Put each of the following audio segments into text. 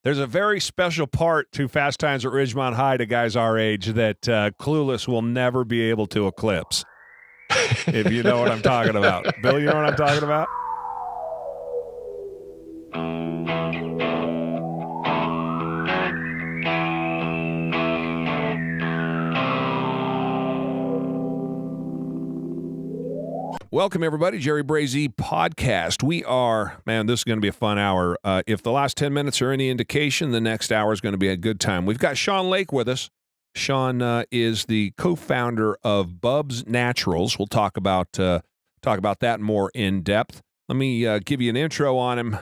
There's a very special part to Fast Times at Ridgemont High to guys our age that Clueless will never be able to eclipse. If you know what I'm talking about. Bill, you know what I'm talking about? Welcome, everybody. Jerry Brazy Podcast. We are, man, this is going to be a fun hour. If the last 10 minutes are any indication, the next hour is going to be a good time. We've got Sean Lake with us. Sean is the co-founder of Bubs Naturals. We'll talk about that more in depth. Let me give you an intro on him.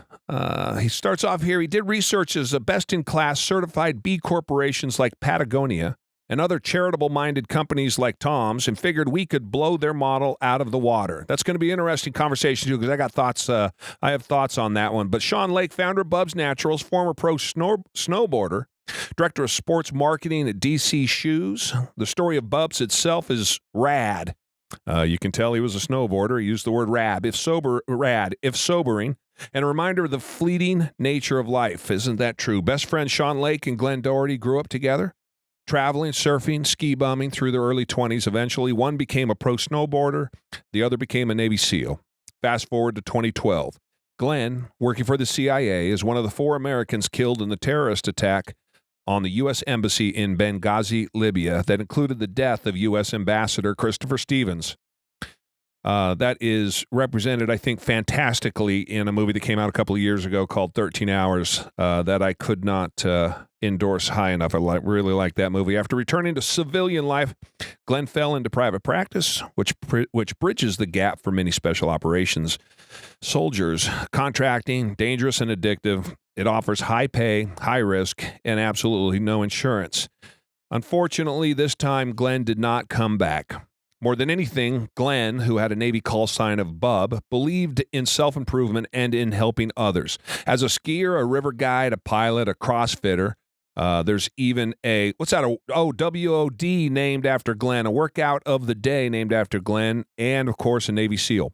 He starts off here. He did research as a best-in-class certified B corporations like Patagonia and other charitable-minded companies like Tom's, and figured we could blow their model out of the water. That's going to be an interesting conversation, too, because I got thoughts. I have thoughts on that one. But Sean Lake, founder of Bubs Naturals, former pro snowboarder, director of sports marketing at DC Shoes. The story of Bubs itself is rad. You can tell he was a snowboarder. He used the word rad, if sobering, and a reminder of the fleeting nature of life. Isn't that true? Best friends Sean Lake and Glen Doherty grew up together, traveling, surfing, ski bumming through their early 20s. Eventually, one became a pro snowboarder. The other became a Navy SEAL. Fast forward to 2012. Glen, working for the CIA, is one of the 4 Americans killed in the terrorist attack on the U.S. Embassy in Benghazi, Libya, that included the death of U.S. Ambassador Christopher Stevens. That is represented, I think, fantastically in a movie that came out a couple of years ago called 13 Hours that I could not endorse high enough. I really like that movie. After returning to civilian life, Glen fell into private practice, which bridges the gap for many special operations soldiers. Contracting, dangerous and addictive. It offers high pay, high risk, and absolutely no insurance. Unfortunately, this time, Glen did not come back. More than anything, Glen, who had a Navy call sign of Bub, believed in self-improvement and in helping others. As a skier, a river guide, a pilot, a CrossFitter, there's even a, WOD named after Glen, a workout of the day named after Glen, and, of course, a Navy SEAL.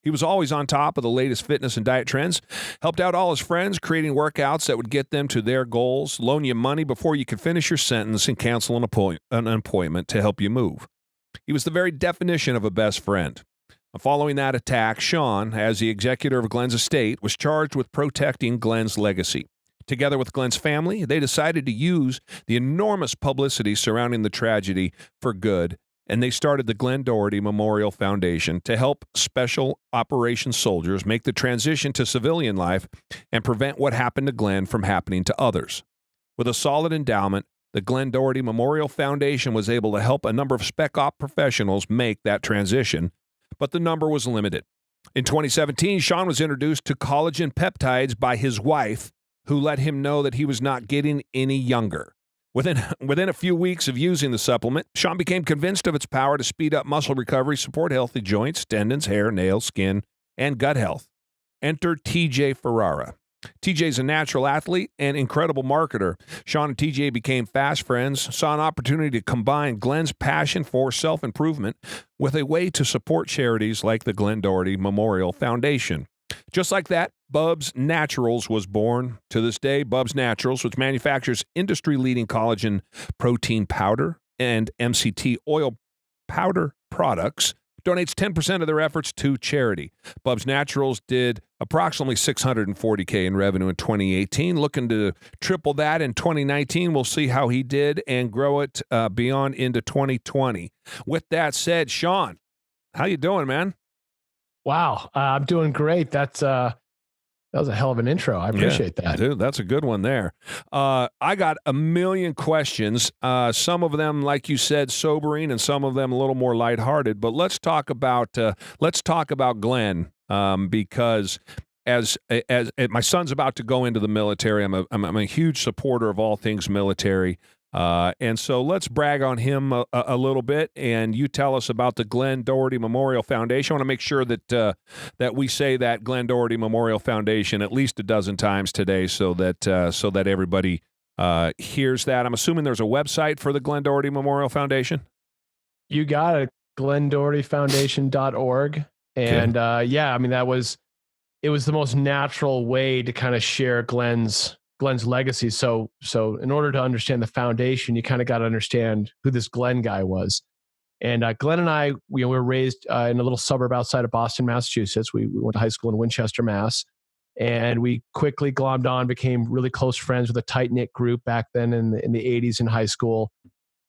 He was always on top of the latest fitness and diet trends, helped out all his friends, creating workouts that would get them to their goals, loan you money before you could finish your sentence, and cancel an appointment to help you move. He was the very definition of a best friend. Following that attack, Sean, as the executor of Glen's estate, was charged with protecting Glen's legacy. Together with Glen's family, they decided to use the enormous publicity surrounding the tragedy for good, and they started the Glen Doherty Memorial Foundation to help special operations soldiers make the transition to civilian life and prevent what happened to Glen from happening to others. With a solid endowment, the Glen Doherty Memorial Foundation was able to help a number of spec op professionals make that transition, but the number was limited. In 2017, Sean was introduced to collagen peptides by his wife, who let him know that he was not getting any younger. Within a few weeks of using the supplement, Sean became convinced of its power to speed up muscle recovery, support healthy joints, tendons, hair, nails, skin, and gut health. Enter TJ Ferrara. TJ's a natural athlete and incredible marketer. Sean and TJ became fast friends, saw an opportunity to combine Glen's passion for self-improvement with a way to support charities like the Glen Doherty Memorial Foundation. Just like that, Bubs Naturals was born. To this day, Bubs Naturals, which manufactures industry-leading collagen protein powder and MCT oil powder products, donates 10% of their efforts to charity. Bubs Naturals did approximately $640K in revenue in 2018. Looking to triple that in 2019. We'll see how he did and grow it beyond into 2020. With that said, Sean, how you doing, man? Wow, I'm doing great. That was a hell of an intro. I appreciate that. Dude, that's a good one there. I got a million questions. Some of them, like you said, sobering, and some of them a little more lighthearted. But let's talk about Glen, because as my son's about to go into the military, I'm a huge supporter of all things military. And so let's brag on him a little bit, and you tell us about the Glen Doherty Memorial Foundation. I want to make sure that we say that Glen Doherty Memorial Foundation at least a dozen times today, so that everybody hears that. I'm assuming there's a website for the Glen Doherty Memorial Foundation. You got it, glendohertyfoundation.org. And yeah, I mean, it was the most natural way to kind of share Glen's Glen's legacy. So in order to understand the foundation, you kind of got to understand who this Glen guy was. And Glen and I, we were raised in a little suburb outside of Boston, Massachusetts. We went to high school in Winchester, Mass. And we quickly glommed on, became really close friends with a tight-knit group back then in the 80s in high school.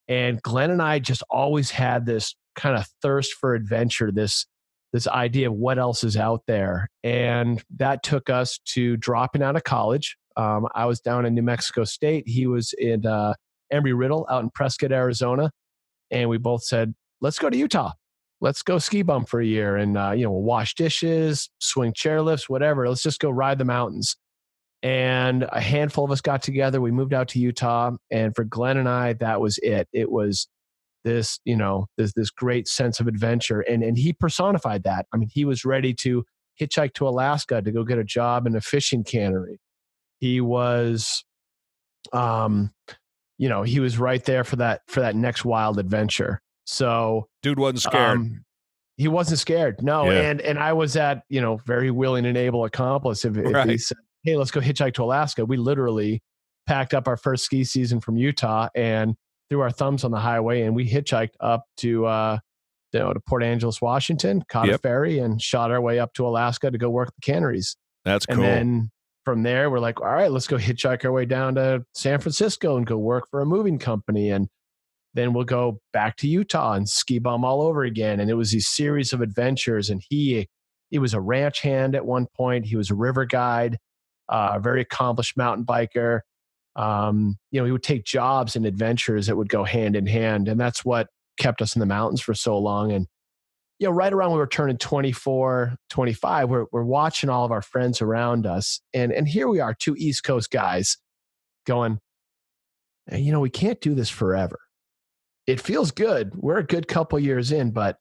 And Glen and I just always had this kind of thirst for adventure, this idea of what else is out there. And that took us to dropping out of college. I was down in New Mexico State. He was in Embry-Riddle out in Prescott, Arizona. And we both said, let's go to Utah. Let's go ski bum for a year and, we'll wash dishes, swing chairlifts, whatever. Let's just go ride the mountains. And a handful of us got together. We moved out to Utah. And for Glen and I, that was it. It was this, this great sense of adventure. And he personified that. I mean, he was ready to hitchhike to Alaska to go get a job in a fishing cannery. He was, he was right there for that next wild adventure. So dude wasn't scared. He wasn't scared. No. Yeah. And I was that, very willing and able accomplice. If he said, hey, let's go hitchhike to Alaska. We literally packed up our first ski season from Utah and threw our thumbs on the highway. And we hitchhiked up to Port Angeles, Washington, caught a ferry and shot our way up to Alaska to go work the canneries. That's cool. And then from there, we're like, all right, let's go hitchhike our way down to San Francisco and go work for a moving company. And then we'll go back to Utah and ski bum all over again. And it was these series of adventures. And he was a ranch hand at one point. He was a river guide, a very accomplished mountain biker. He would take jobs and adventures that would go hand in hand. And that's what kept us in the mountains for so long. And, right around when we were turning 24, 25, we're watching all of our friends around us. And here we are, two East Coast guys going, we can't do this forever. It feels good. We're a good couple years in, but,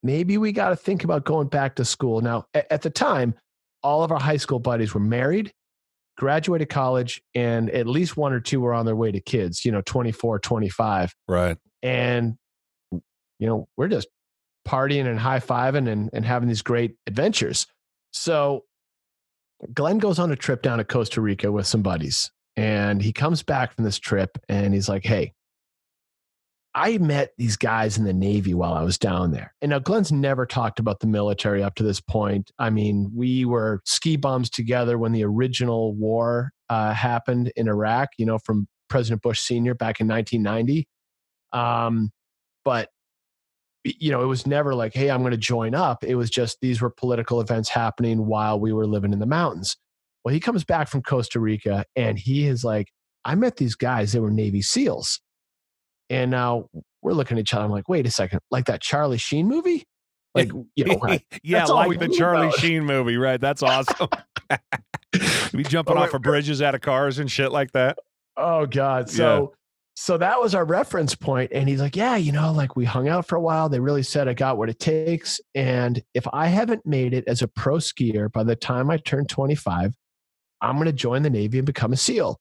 maybe we got to think about going back to school. Now, at the time, all of our high school buddies were married, graduated college, and at least one or two were on their way to kids, 24, 25. Right. And, we're just partying and high-fiving and having these great adventures. So Glen goes on a trip down to Costa Rica with some buddies, and he comes back from this trip and he's like, hey, I met these guys in the Navy while I was down there. And now Glen's never talked about the military up to this point. I mean, we were ski bums together when the original war happened in Iraq, from President Bush Sr. back in 1990. But, it was never like, hey, I'm going to join up. It was just these were political events happening while we were living in the mountains. Well, he comes back from Costa Rica and he is like, I met these guys. They were Navy SEALs. And now we're looking at each other. I'm like, wait a second, like that Charlie Sheen movie? Like, yeah, like the Charlie Sheen movie, right? That's awesome. Be jumping off of bridges out of cars and shit like that. Oh God. So that was our reference point. And he's like, yeah, we hung out for a while. They really said I got what it takes. And if I haven't made it as a pro skier by the time I turn 25, I'm going to join the Navy and become a SEAL.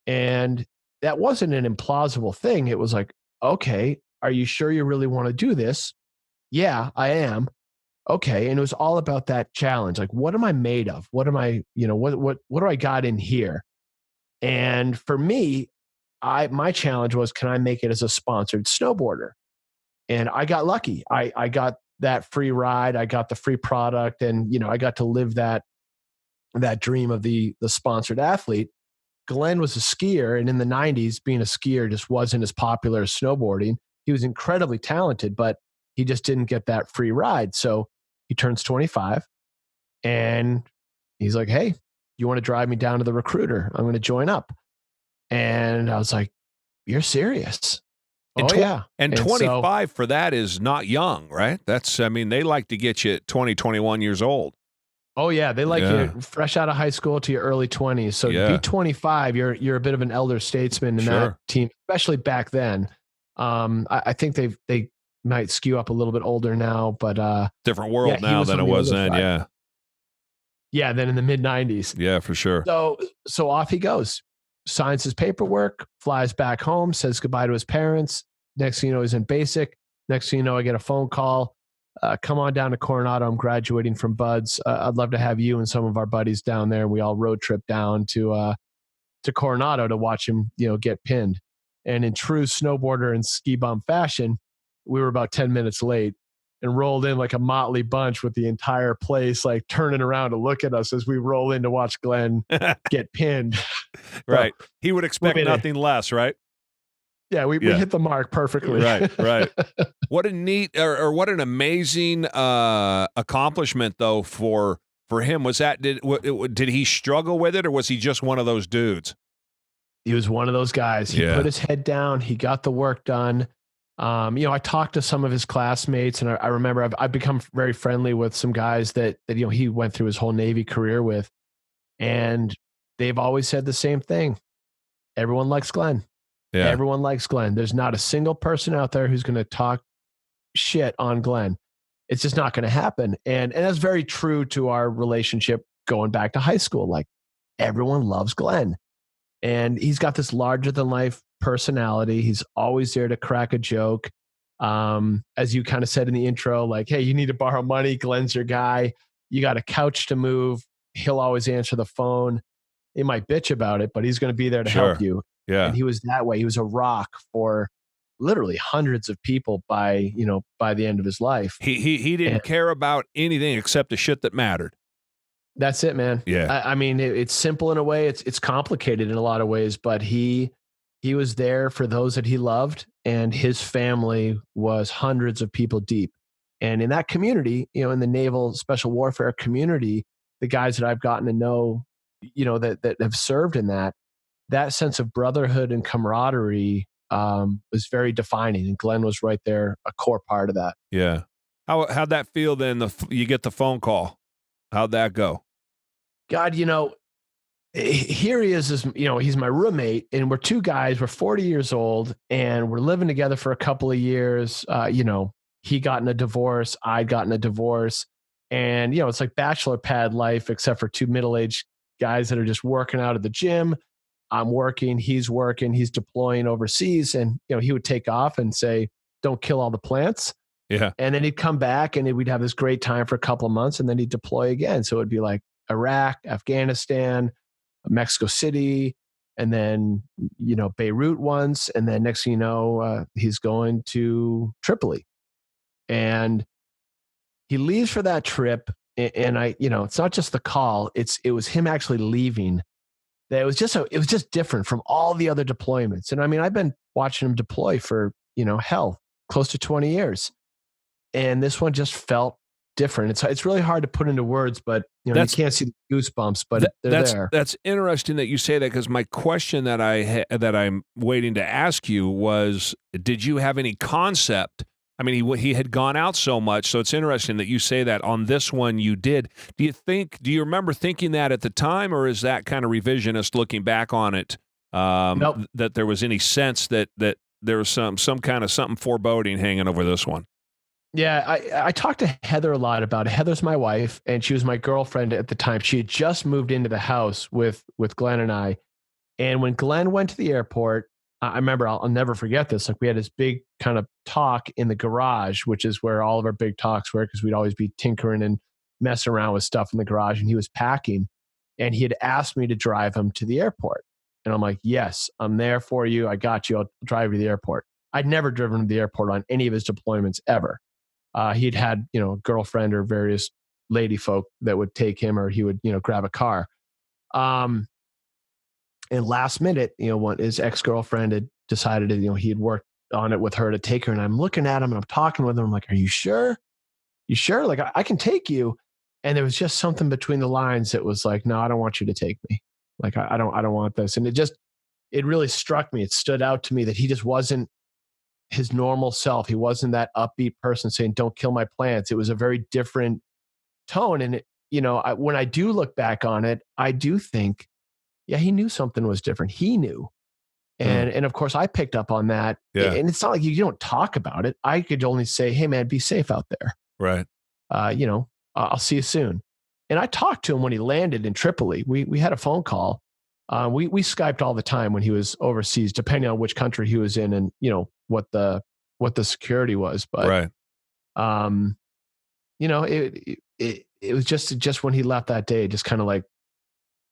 And that wasn't an implausible thing. It was like, okay, are you sure you really want to do this? Yeah, I am. Okay. And it was all about that challenge. Like, what am I made of? What am I, what do I got in here? And for me, my challenge was, can I make it as a sponsored snowboarder? And I got lucky. I got that free ride. I got the free product and, I got to live that dream of the sponsored athlete. Glen was a skier, and in the 90s, being a skier just wasn't as popular as snowboarding. He was incredibly talented, but he just didn't get that free ride. So he turns 25, and he's like, hey, you want to drive me down to the recruiter? I'm going to join up. And I was like, you're serious? Yeah. And 25 for that is not young, right? They like to get you at 20, 21 years old. Oh yeah, they like you fresh out of high school to your early 20s. So to be 25, you're a bit of an elder statesman in that team, especially back then. I think they might skew up a little bit older now, but different world now than it was then. Yeah. Yeah, then in the mid 90s. Yeah, for sure. So off he goes, signs his paperwork, flies back home, says goodbye to his parents. Next thing you know, he's in basic. Next thing you know, I get a phone call. come on down to Coronado. I'm graduating from Buds. I'd love to have you and some of our buddies down there. And we all road trip down to Coronado to watch him, get pinned. And in true snowboarder and ski bum fashion, we were about 10 minutes late and rolled in like a motley bunch with the entire place like turning around to look at us as we roll in to watch Glenn get pinned. Right. So, he would expect nothing less, right? Yeah, we hit the mark perfectly. Right. What a neat or what an amazing accomplishment though for him. Was that did he struggle with it, or was he just one of those dudes? He was one of those guys. He put his head down. He got the work done. I talked to some of his classmates, and I remember I've become very friendly with some guys that he went through his whole Navy career with, and they've always said the same thing. Everyone likes Glenn. Yeah. Everyone likes Glenn. There's not a single person out there who's going to talk shit on Glenn. It's just not going to happen. And that's very true to our relationship going back to high school. Like, everyone loves Glenn. And he's got this larger than life personality. He's always there to crack a joke. As you kind of said in the intro, like, hey, you need to borrow money. Glenn's your guy. You got a couch to move. He'll always answer the phone. He might bitch about it, but he's going to be there to help you. Yeah. And he was that way. He was a rock for literally hundreds of people by the end of his life. He didn't care about anything except the shit that mattered. That's it, man. Yeah. I mean, it's simple in a way. It's complicated in a lot of ways, but he was there for those that he loved, and his family was hundreds of people deep. And in that community, in the naval special warfare community, the guys that I've gotten to know, that have served in that sense of brotherhood and camaraderie was very defining. And Glenn was right there, a core part of that. Yeah. How'd that feel then? You get the phone call. How'd that go? God, here he is, he's my roommate, and we're two guys, we're 40 years old, and we're living together for a couple of years. He got in a divorce, I'd gotten a divorce, and, it's like bachelor pad life, except for two middle-aged guys that are just working out at the gym. I'm working, he's deploying overseas, and, he would take off and say, don't kill all the plants. Yeah. And then he'd come back and we'd have this great time for a couple of months, and then he'd deploy again. So it'd be like Iraq, Afghanistan, Mexico City, and then, Beirut once. And then next thing you know, he's going to Tripoli. And he leaves for that trip. And it's not just the call, it was him actually leaving. That it was just different from all the other deployments. And I mean, I've been watching him deploy for, close to 20 years. And this one just felt different. It's really hard to put into words, but you can't see the goosebumps, but they're there. That's interesting that you say that, because my question that I'm waiting to ask you was, did you have any concept? I mean, he had gone out so much, so it's interesting that you say that on this one you did. Do you remember thinking that at the time, or is that kind of revisionist looking back on it? Nope. That there was any sense that there was some kind of something foreboding hanging over this one? Yeah, I talked to Heather a lot about it. Heather's my wife, and she was my girlfriend at the time. She had just moved into the house with Glenn and I. And when Glenn went to the airport, I remember, I'll never forget this. Like, we had this big kind of talk in the garage, which is where all of our big talks were, because we'd always be tinkering and messing around with stuff in the garage. And he was packing, and he had asked me to drive him to the airport. And I'm like, yes, I'm there for you. I got you. I'll drive you to the airport. I'd never driven him to the airport on any of his deployments ever. He'd had, a girlfriend or various lady folk that would take him, or he would, grab a car. And last minute, his ex-girlfriend had decided that, he had worked on it with her to take her. And I'm looking at him and I'm talking with him. I'm like, are you sure? You sure? Like, I can take you. And there was just something between the lines that was like, no, I don't want you to take me. Like, I don't want this. And it really struck me. It stood out to me that he just wasn't his normal self. He wasn't that upbeat person saying, don't kill my plants. It was a very different tone. And, when I do look back on it, I do think, yeah, he knew something was different. He knew. And of course I picked up on that. Yeah. And it's not like you don't talk about it. I could only say, hey man, be safe out there. Right. I'll see you soon. And I talked to him when he landed in Tripoli. We had a phone call. We Skyped all the time when he was overseas, depending on which country he was in and, what the security was. But, right. it was just when he left that day, just kind of like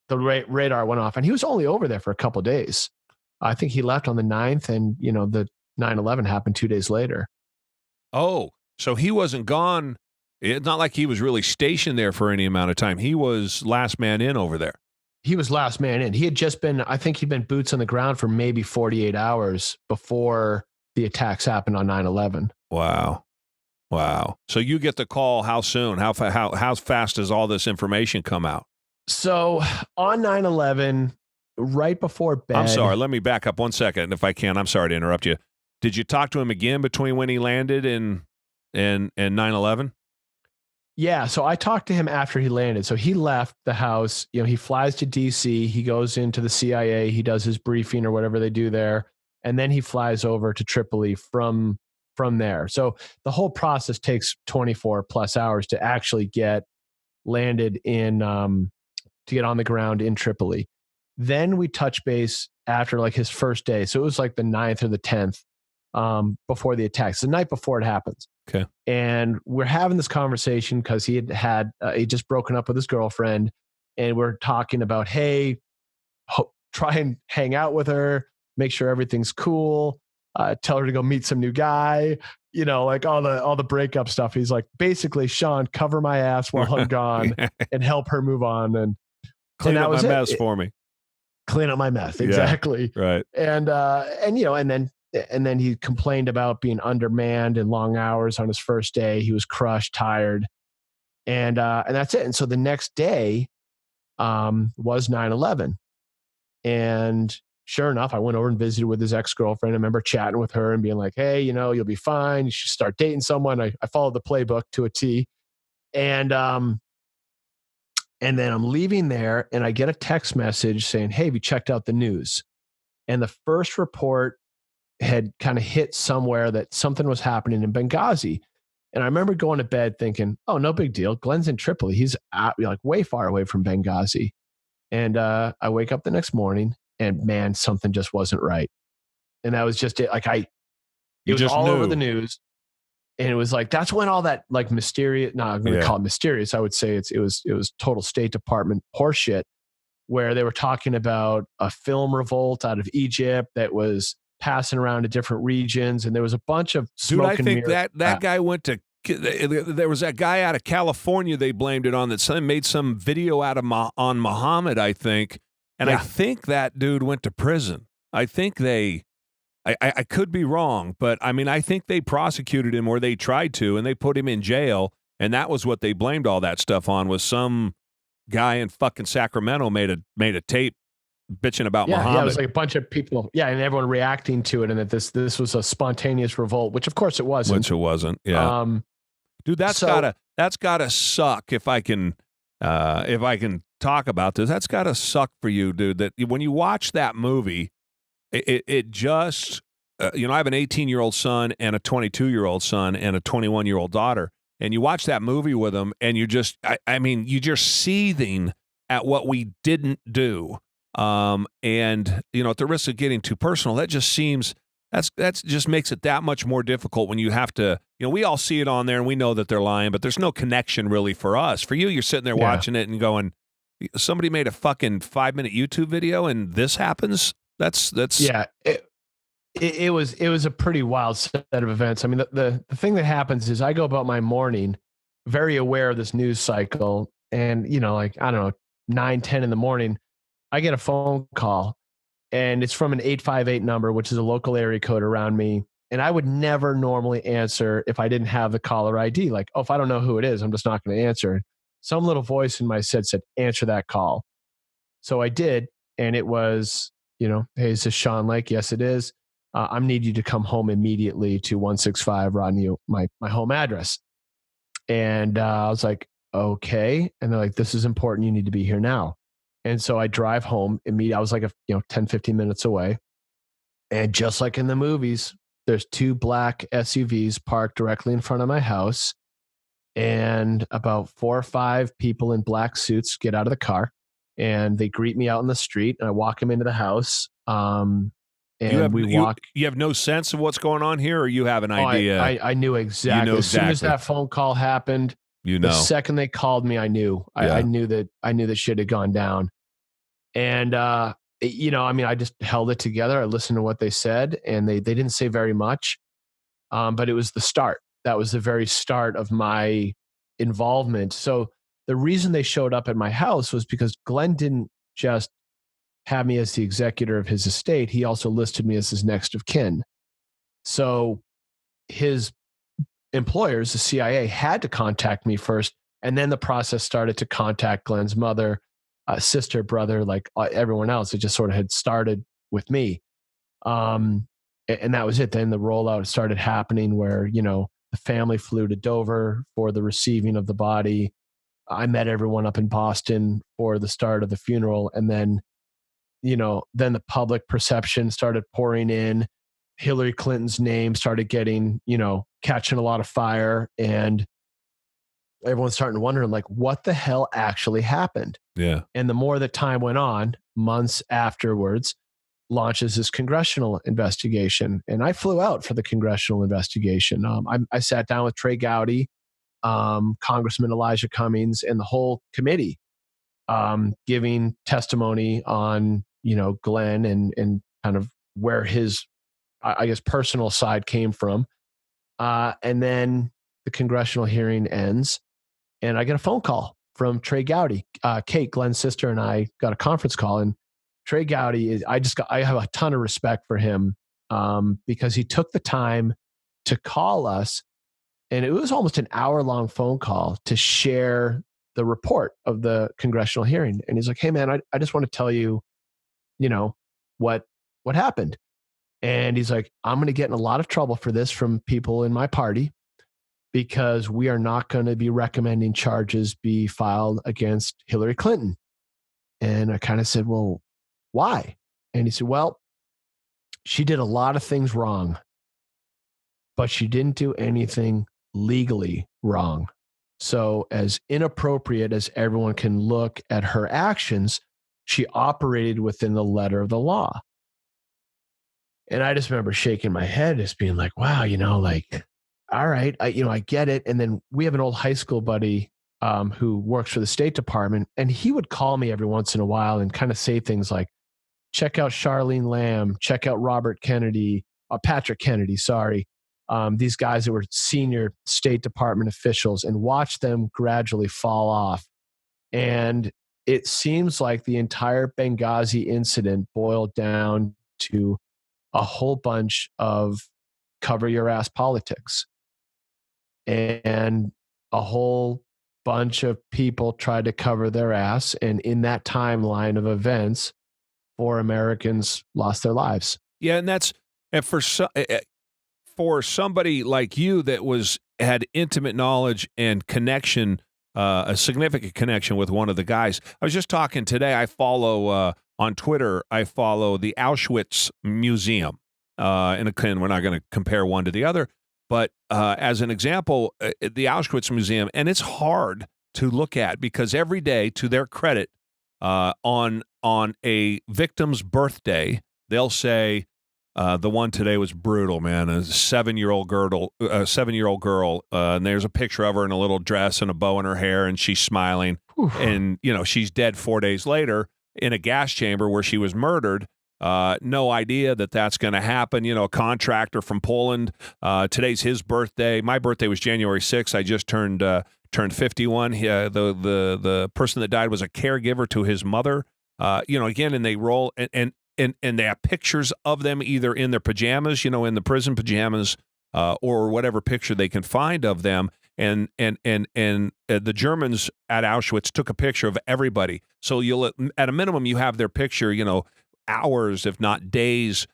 the radar went off, and he was only over there for a couple of days. I think he left on the 9th, and the 9/11 happened 2 days later. Oh, so he wasn't gone. It's not like he was really stationed there for any amount of time. He was last man in over there. He was last man in. He had just been, I think he'd been boots on the ground for maybe 48 hours before the attacks happened on 9/11. Wow. So you get the call how soon? How fast does all this information come out? So on 9/11, right before bed. I'm sorry. Let me back up 1 second if I can. I'm sorry to interrupt you. Did you talk to him again between when he landed and 9/11? Yeah, so I talked to him after he landed. So he left the house, he flies to DC, he goes into the CIA, he does his briefing or whatever they do there, and then he flies over to Tripoli from there. So the whole process takes 24 plus hours to actually get landed in to get on the ground in Tripoli. Then we touch base after like his first day. So it was like the 9th or the 10th before the attacks, the night before it happens. Okay. And we're having this conversation because he he'd just broken up with his girlfriend, and we're talking about, hey, try and hang out with her, make sure everything's cool, tell her to go meet some new guy, like all the breakup stuff. He's like, basically, Sean, cover my ass while I'm gone and help her move on and clean up my mess for me. Clean up my mess, exactly. Yeah, right. And then he complained about being undermanned and long hours on his first day. He was crushed, tired, and that's it. And so the next day was 9/11, and sure enough, I went over and visited with his ex-girlfriend. I remember chatting with her and being like, "Hey, you'll be fine. You should start dating someone." I followed the playbook to a T, and then I'm leaving there, and I get a text message saying, "Hey, have you checked out the news?" And the first report had kind of hit somewhere that something was happening in Benghazi. And I remember going to bed thinking, oh, no big deal. Glen's in Tripoli. He's like way far away from Benghazi. And I wake up the next morning and man, something just wasn't right. And that was just it. Like it was all over the news. And it was like, that's when all that like mysterious, I'm going to call it mysterious. I would say it was total State Department horseshit, where they were talking about a film revolt out of Egypt that was passing around to different regions, and there was a bunch of smoke. Dude, I think that guy went to. There was that guy out of California they blamed it on that made some video out of on Muhammad, I think, and I think that dude went to prison. I think I could be wrong, but I mean I think they prosecuted him or they tried to, and they put him in jail, and that was what they blamed all that stuff on. Was some guy in fucking Sacramento made a tape bitching about Muhammad. Yeah, it was like a bunch of people. Yeah, and everyone reacting to it, and that this was a spontaneous revolt, which of course it wasn't. Yeah. Dude, that's gotta suck. If I can talk about this, that's gotta suck for you, dude. That when you watch that movie, it just I have an 18-year-old son and a 22-year-old son and a 21-year-old daughter, and you watch that movie with them, and you're just you're seething at what we didn't do. And at the risk of getting too personal, that just seems that's just makes it that much more difficult when you have to, we all see it on there and we know that they're lying, but there's no connection really for us. For you, you're sitting there watching it and going, somebody made a fucking 5-minute YouTube video and this happens. That's it was a pretty wild set of events. I mean, the thing that happens is I go about my morning very aware of this news cycle, and I don't know, 9-10 in the morning, I get a phone call, and it's from an 858 number, which is a local area code around me. And I would never normally answer if I didn't have the caller ID. Like, if I don't know who it is, I'm just not going to answer. Some little voice in my head said, answer that call. So I did. And it was, hey, is this Sean Lake? Yes, it is. I need you to come home immediately to 165 Rodney, my home address. And I was like, okay. And they're like, this is important. You need to be here now. And so I drive home immediately. I was like 10, 15 minutes away. And just like in the movies, there's 2 black SUVs parked directly in front of my house. And about 4 or 5 people in black suits get out of the car and they greet me out in the street. And I walk them into the house. And you have no sense of what's going on here, or you have an idea? I knew exactly. As soon as that phone call happened, The second they called me, I knew. I knew that shit had gone down. And I just held it together. I listened to what they said, and they didn't say very much. But it was the start. That was the very start of my involvement. So the reason they showed up at my house was because Glenn didn't just have me as the executor of his estate. He also listed me as his next of kin. So his employers, the CIA, had to contact me first. And then the process started to contact Glenn's mother, sister, brother, like everyone else. It just sort of had started with me. And that was it. Then the rollout started happening where, the family flew to Dover for the receiving of the body. I met everyone up in Boston for the start of the funeral. And then, then the public perception started pouring in. Hillary Clinton's name started getting, catching a lot of fire. And everyone's starting to wonder, like, what the hell actually happened? Yeah. And the more that time went on, months afterwards, launches this congressional investigation. And I flew out for the congressional investigation. I sat down with Trey Gowdy, Congressman Elijah Cummings, and the whole committee, giving testimony on, Glenn and kind of where his, I guess, personal side came from. And then the congressional hearing ends, and I get a phone call from Trey Gowdy. Kate, Glenn's sister, and I got a conference call, and Trey Gowdy I have a ton of respect for him because he took the time to call us, and it was almost an hour-long phone call to share the report of the congressional hearing. And he's like, "Hey, man, I just want to tell you, what happened." And he's like, "I'm going to get in a lot of trouble for this from people in my party because we are not going to be recommending charges be filed against Hillary Clinton." And I kind of said, "Well, why?" And he said, "Well, she did a lot of things wrong, but she didn't do anything legally wrong. So as inappropriate as everyone can look at her actions, she operated within the letter of the law." And I just remember shaking my head, just being like, wow, all right, I get it. And then we have an old high school buddy who works for the State Department, and he would call me every once in a while and kind of say things like, "Check out Charlene Lamb, check out Patrick Kennedy, sorry. These guys that were senior State Department officials, and watch them gradually fall off." And it seems like the entire Benghazi incident boiled down to a whole bunch of cover your ass politics. And a whole bunch of people tried to cover their ass. And in that timeline of events, 4 Americans lost their lives. Yeah, and for somebody like you that had intimate knowledge and connection, a significant connection with one of the guys. I was just talking today. I follow on Twitter. I follow the Auschwitz Museum, and we're not going to compare one to the other. But as an example, the Auschwitz Museum, and it's hard to look at because every day, to their credit, on a victim's birthday, they'll say, the one today was brutal, man. A 7-year-old girl, and there's a picture of her in a little dress and a bow in her hair, and she's smiling. Oof. And she's dead 4 days later in a gas chamber where she was murdered. No idea that that's going to happen. A contractor from Poland. Today's his birthday. My birthday was January 6th. I just turned 51. The person that died was a caregiver to his mother. Again, and they roll and they have pictures of them either in their pajamas, in the prison pajamas, or whatever picture they can find of them. And the Germans at Auschwitz took a picture of everybody. So at a minimum, you have their picture, hours, if not days,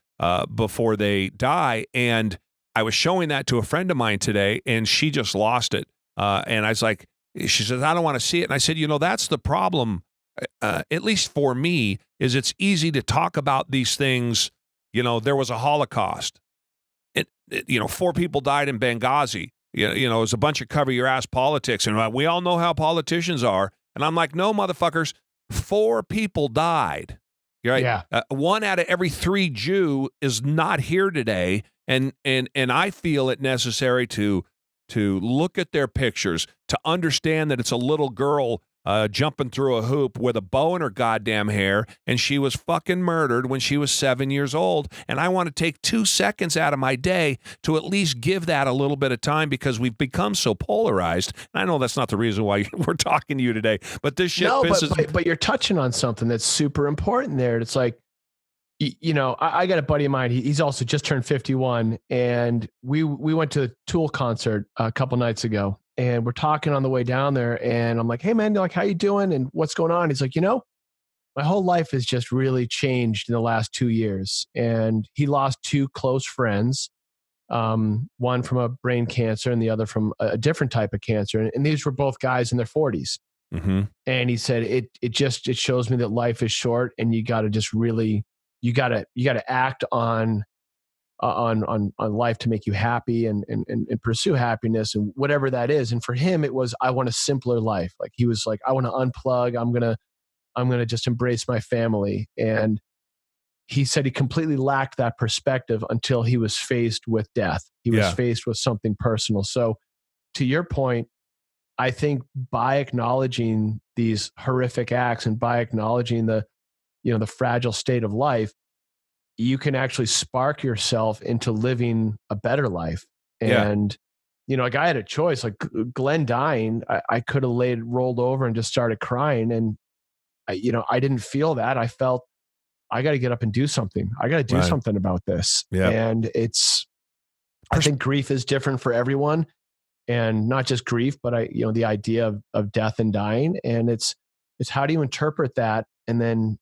before they die. And I was showing that to a friend of mine today, and she just lost it. And I was like, she says, "I don't want to see it." And I said, that's the problem. At least for me, is it's easy to talk about these things. There was a Holocaust. 4 people died in Benghazi. It was a bunch of cover your ass politics. And we all know how politicians are. And I'm like, no, motherfuckers, 4 people died. Right? Yeah. 1 out of every 3 Jew is not here today. And I feel it necessary to to look at their pictures, to understand that it's a little girl jumping through a hoop with a bow in her goddamn hair, and she was fucking murdered when she was 7 years old. And I want to take 2 seconds out of my day to at least give that a little bit of time, because we've become so polarized. And I know that's not the reason why we're talking to you today, but this shit pisses. But you're touching on something that's super important there. It's like, I got a buddy of mine. He's also just turned 51, and we went to a Tool concert a couple nights ago. And we're talking on the way down there, and I'm like, "Hey man, like, how you doing? And what's going on?" He's like, "My whole life has just really changed in the last 2 years." And he lost 2 close friends, one from a brain cancer and the other from a different type of cancer. And these were both guys in their 40s. Mm-hmm. And he said, it shows me that life is short, and you got to just really, you got to act on life to make you happy and pursue happiness and whatever that is. And for him, it was, I want a simpler life. Like, he was like, I want to unplug. I'm going to just embrace my family. And he said he completely lacked that perspective until he was faced with death. He was faced with something personal. So to your point, I think by acknowledging these horrific acts and by acknowledging the fragile state of life, you can actually spark yourself into living a better life. And, like, I had a choice. Like, Glenn dying, I could have rolled over and just started crying. And, I didn't feel that. I felt, I got to get up and do something. I got to do something about this. Yeah. And I think grief is different for everyone, and not just grief, but the idea of death and dying. And it's how do you interpret that, and then,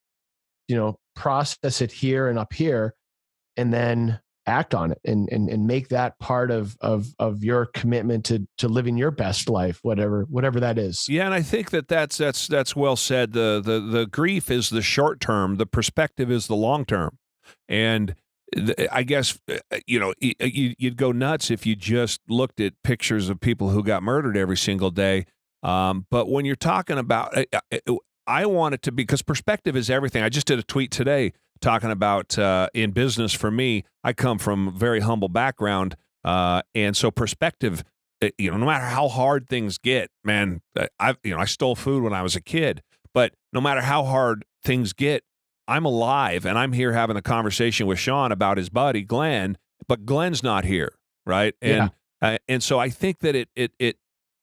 process it here and up here, and then act on it and make that part of your commitment to living your best life, whatever that is. Yeah. And I think that's well said. The grief is the short term. The perspective is the long term. And I guess, you'd go nuts if you just looked at pictures of people who got murdered every single day. But when you're talking about, I want it to be, because perspective is everything. I just did a tweet today talking about in business, for me, I come from a very humble background. And so perspective, no matter how hard things get, man, I stole food when I was a kid, but no matter how hard things get, I'm alive, and I'm here having a conversation with Sean about his buddy, Glenn, but Glenn's not here. Right. And, and so I think that it,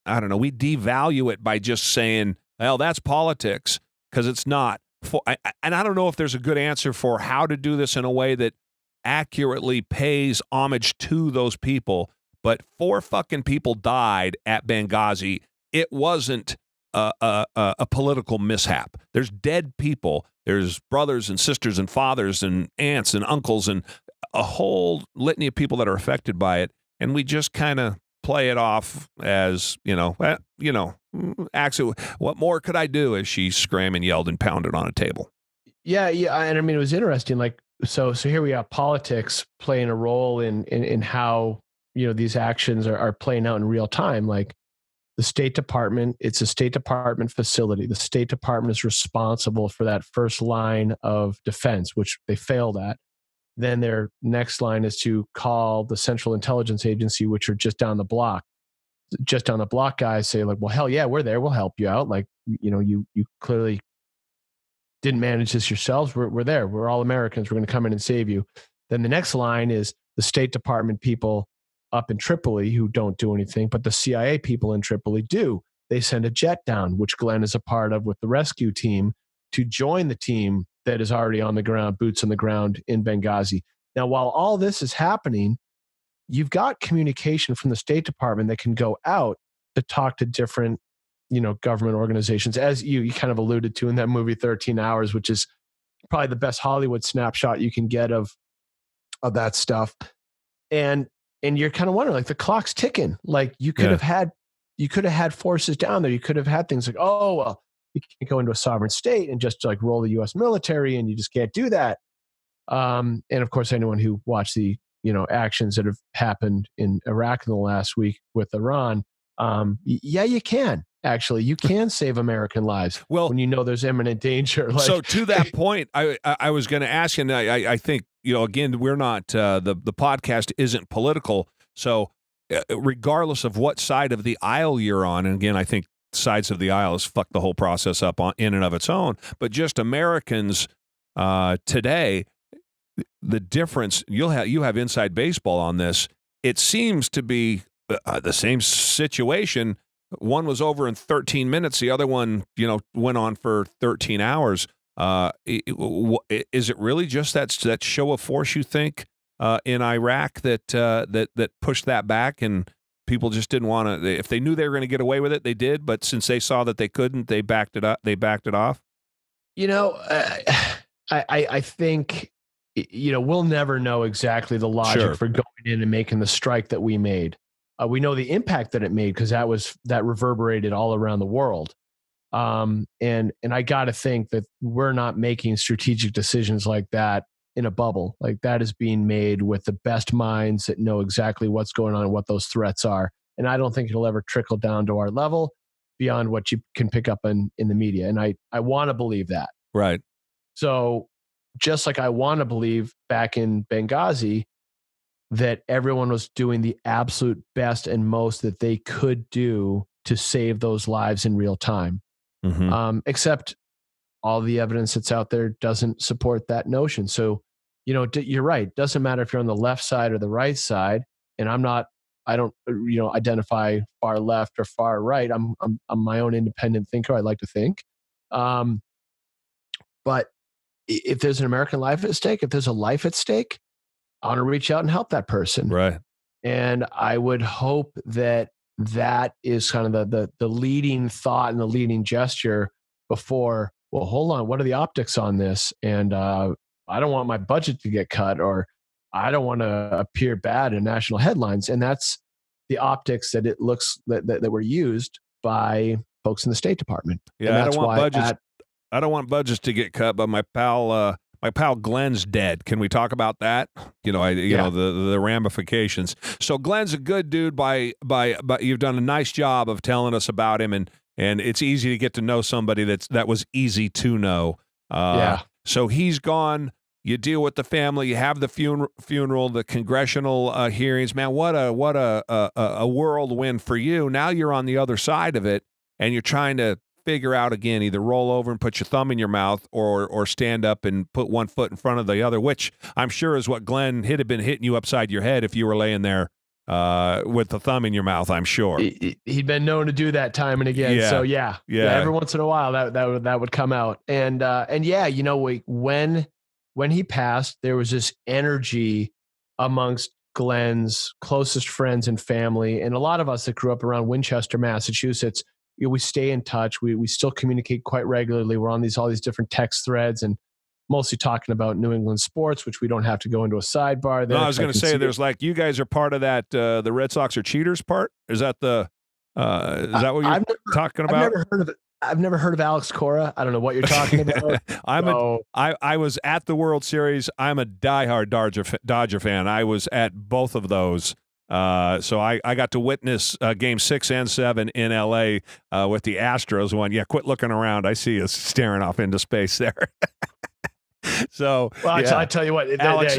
I don't know, we devalue it by just saying, well, that's politics, because it's not. And I don't know if there's a good answer for how to do this in a way that accurately pays homage to those people. But 4 fucking people died at Benghazi. It wasn't a political mishap. There's dead people. There's brothers and sisters and fathers and aunts and uncles and a whole litany of people that are affected by it. And we just kind of play it off as, actually, what more could I do, as she screamed and yelled and pounded on a table. Yeah. And I mean, it was interesting. Like, so here we have politics playing a role in how, these actions are playing out in real time. Like, the State Department, it's a State Department facility. The State Department is responsible for that first line of defense, which they failed at. Then their next line is to call the Central Intelligence Agency, which are just down the block. Just down the block guys say, like, well, hell yeah, we're there. We'll help you out. Like, you clearly didn't manage this yourselves. We're there. We're all Americans. We're going to come in and save you. Then the next line is the State Department people up in Tripoli who don't do anything, but the CIA people in Tripoli do. They send a jet down, which Glenn is a part of with the rescue team, to join the team that is already on the ground, boots on the ground in Benghazi. Now, while all this is happening, you've got communication from the State Department that can go out to talk to different, government organizations, as you kind of alluded to in that movie 13 Hours, which is probably the best Hollywood snapshot you can get of that stuff. And you're kind of wondering, like, the clock's ticking. Like, you could have had forces down there. You could have had things like, oh, well, you can't go into a sovereign state and just like roll the U.S. military, and you just can't do that. And of course, anyone who watched the actions that have happened in Iraq in the last week with Iran, you can. Actually, you can save American lives when there's imminent danger. Like, so to that point, I was going to ask you, and I think, again, we're not, the podcast isn't political. So regardless of what side of the aisle you're on, and again, I think sides of the aisle has fucked the whole process up in and of its own, but just Americans today, the difference, you have inside baseball on this. It seems to be the same situation. One was over in 13 minutes. The other one, went on for 13 hours. Is it really just that show of force, you think, in Iraq that pushed that back, and people just didn't want to? If they knew they were going to get away with it, they did. But since they saw that they couldn't, they backed it up. They backed it off. I think we'll never know exactly the logic for going in and making the strike that we made. We know the impact that it made because that reverberated all around the world. And I got to think that we're not making strategic decisions like that in a bubble. Like, that is being made with the best minds that know exactly what's going on and what those threats are. And I don't think it'll ever trickle down to our level beyond what you can pick up in the media. And I want to believe that. Right. So just like I want to believe back in Benghazi that everyone was doing the absolute best and most that they could do to save those lives in real time. Mm-hmm. Except all the evidence that's out there doesn't support that notion. So, you're right. It doesn't matter if you're on the left side or the right side. And I don't identify far left or far right. I'm my own independent thinker. I like to think. But if there's an American life at stake, if there's a life at stake, I want to reach out and help that person. Right. And I would hope that is kind of the leading thought and the leading gesture before, well, hold on, what are the optics on this? And I don't want my budget to get cut, or I don't want to appear bad in national headlines. And that's the optics that it looks that were used by folks in the State Department. Yeah, and that's I don't want budgets to get cut, but my pal Glen's dead. Can we talk about that? The ramifications. So Glen's a good dude by you've done a nice job of telling us about him, and it's easy to get to know somebody that was easy to know. So he's gone. You deal with the family. You have the funeral, the congressional hearings. Man, what a whirlwind for you. Now you're on the other side of it, and you're trying to figure out again, either roll over and put your thumb in your mouth, or stand up and put one foot in front of the other, which I'm sure is what Glen had been hitting you upside your head if you were laying there with the thumb in your mouth, I'm sure. He'd been known to do that time and again. Yeah. So yeah, every once in a while that would come out. And when he passed, there was this energy amongst Glen's closest friends and family, and a lot of us that grew up around Winchester, Massachusetts. We stay in touch. We still communicate quite regularly. We're on all these different text threads, and mostly talking about New England sports, which we don't have to go into a sidebar. No, I was going to say, there's you guys are part of that. The Red Sox are cheaters part. Is that is that what you're talking about? I've never heard of it. I've never heard of Alex Cora. I don't know what you're talking about. I was at the World Series. I'm a diehard Dodger fan. I was at both of those. So I got to witness game 6 and 7 in LA with the Astros one. Yeah, quit looking around. I see us staring off into space there. So, I tell you what, Alex,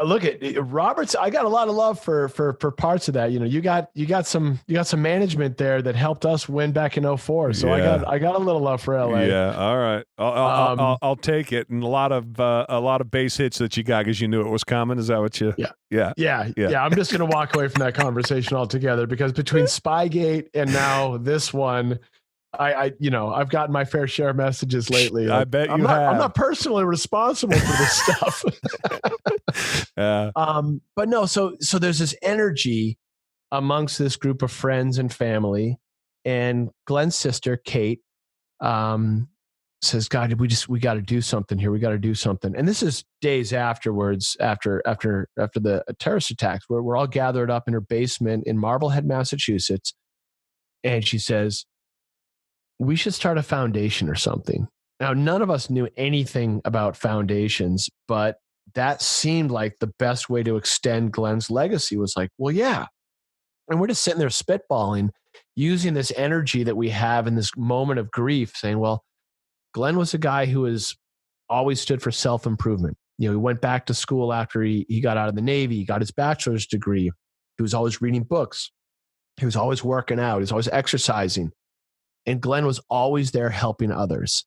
look at Roberts. I got a lot of love for parts of that. You got some management there that helped us win back in 2004. So I got a little love for LA. Yeah. All right. I'll take it. And a lot of base hits that you got because you knew it was coming. Is that what you? Yeah. I'm just gonna walk away from that conversation altogether because between Spygate and now this one, I've gotten my fair share of messages lately. I bet you have. I'm not personally responsible for this stuff. But no, so there's this energy amongst this group of friends and family, and Glen's sister, Kate, says, God, we got to do something here. We got to do something. And this is days afterwards, after the terrorist attacks, where we're all gathered up in her basement in Marblehead, Massachusetts. And she says, we should start a foundation or something. Now, none of us knew anything about foundations, but that seemed like the best way to extend Glen's legacy was like, well, yeah. And we're just sitting there spitballing, using this energy that we have in this moment of grief, saying, well, Glen was a guy who has always stood for self-improvement. He went back to school after he got out of the Navy, he got his bachelor's degree. He was always reading books. He was always working out. He was always exercising. And Glenn was always there helping others.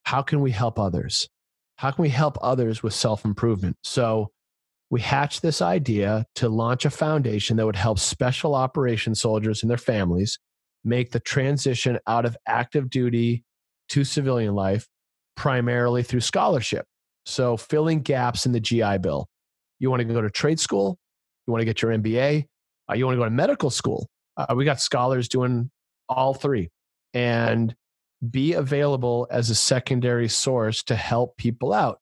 How can we help others? How can we help others with self-improvement? So we hatched this idea to launch a foundation that would help special operations soldiers and their families make the transition out of active duty to civilian life, primarily through scholarship. So filling gaps in the GI Bill. You want to go to trade school? You want to get your MBA? You want to go to medical school? We got scholars doing all three. And be available as a secondary source to help people out.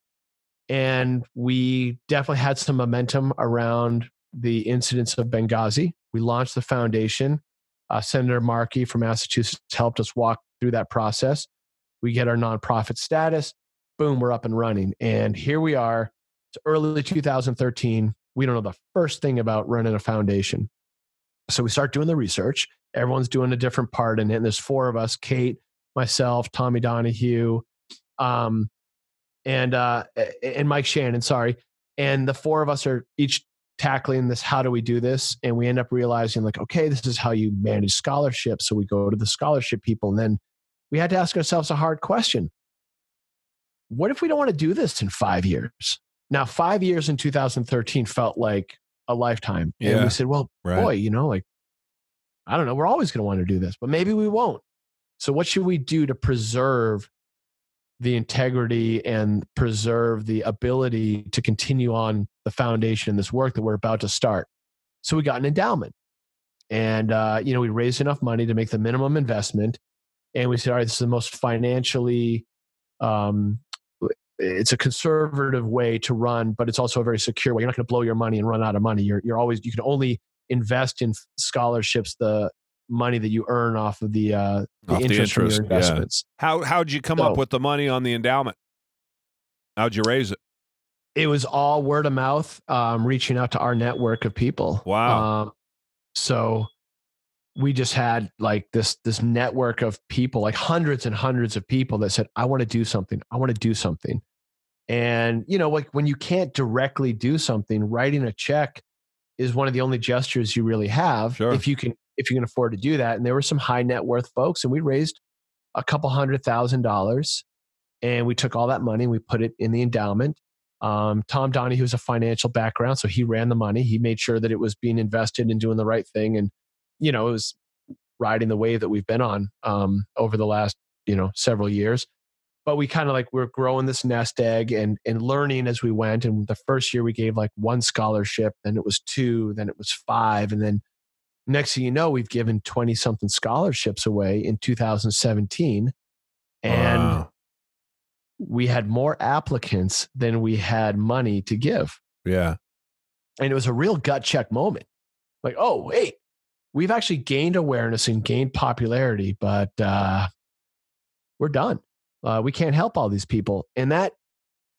And we definitely had some momentum around the incidents of Benghazi. We launched the foundation. Senator Markey from Massachusetts helped us walk through that process. We get our nonprofit status. Boom, we're up and running. And here we are. It's early 2013. We don't know the first thing about running a foundation. So we start doing the research. Everyone's doing a different part in it. And there's four of us, Kate, myself, Tommy Donahue, and Mike Shannon, sorry. And the four of us are each tackling this. How do we do this? And we end up realizing like, okay, this is how you manage scholarship. So we go to the scholarship people. And then we had to ask ourselves a hard question. What if we don't want to do this in 5 years? Now, 5 years in 2013 felt like a lifetime. Yeah. And we said, well, boy, like, I don't know, we're always going to want to do this, but maybe we won't. So what should we do to preserve the integrity and preserve the ability to continue on the foundation, this work that we're about to start? So we got an endowment, and we raised enough money to make the minimum investment. And we said, all right, this is the most financially, it's a conservative way to run, but it's also a very secure way. You're not going to blow your money and run out of money. You can only invest in scholarships the money that you earn off of the interest from your investments. Yeah. How'd you come up with the money on the endowment? How'd you raise it? It was all word of mouth, reaching out to our network of people. Wow. So we just had like this network of people, like hundreds and hundreds of people that said, I want to do something. I want to do something. And, like when you can't directly do something, writing a check is one of the only gestures you really have. Sure. If you can afford to do that. And there were some high net worth folks, and we raised a couple $100,000, and we took all that money and we put it in the endowment. Tom Donahue has a financial background, so he ran the money. He made sure that it was being invested and doing the right thing. And, it was riding the wave that we've been on over the last, several years. But we kind of we're growing this nest egg and learning as we went. And the first year we gave 1 scholarship, then it was 2, then it was 5. And then next thing you know, we've given 20 something scholarships away in 2017. And we had more applicants than we had money to give. Yeah. And it was a real gut check moment. Like, oh, wait, we've actually gained awareness and gained popularity, but we're done. We can't help all these people. And that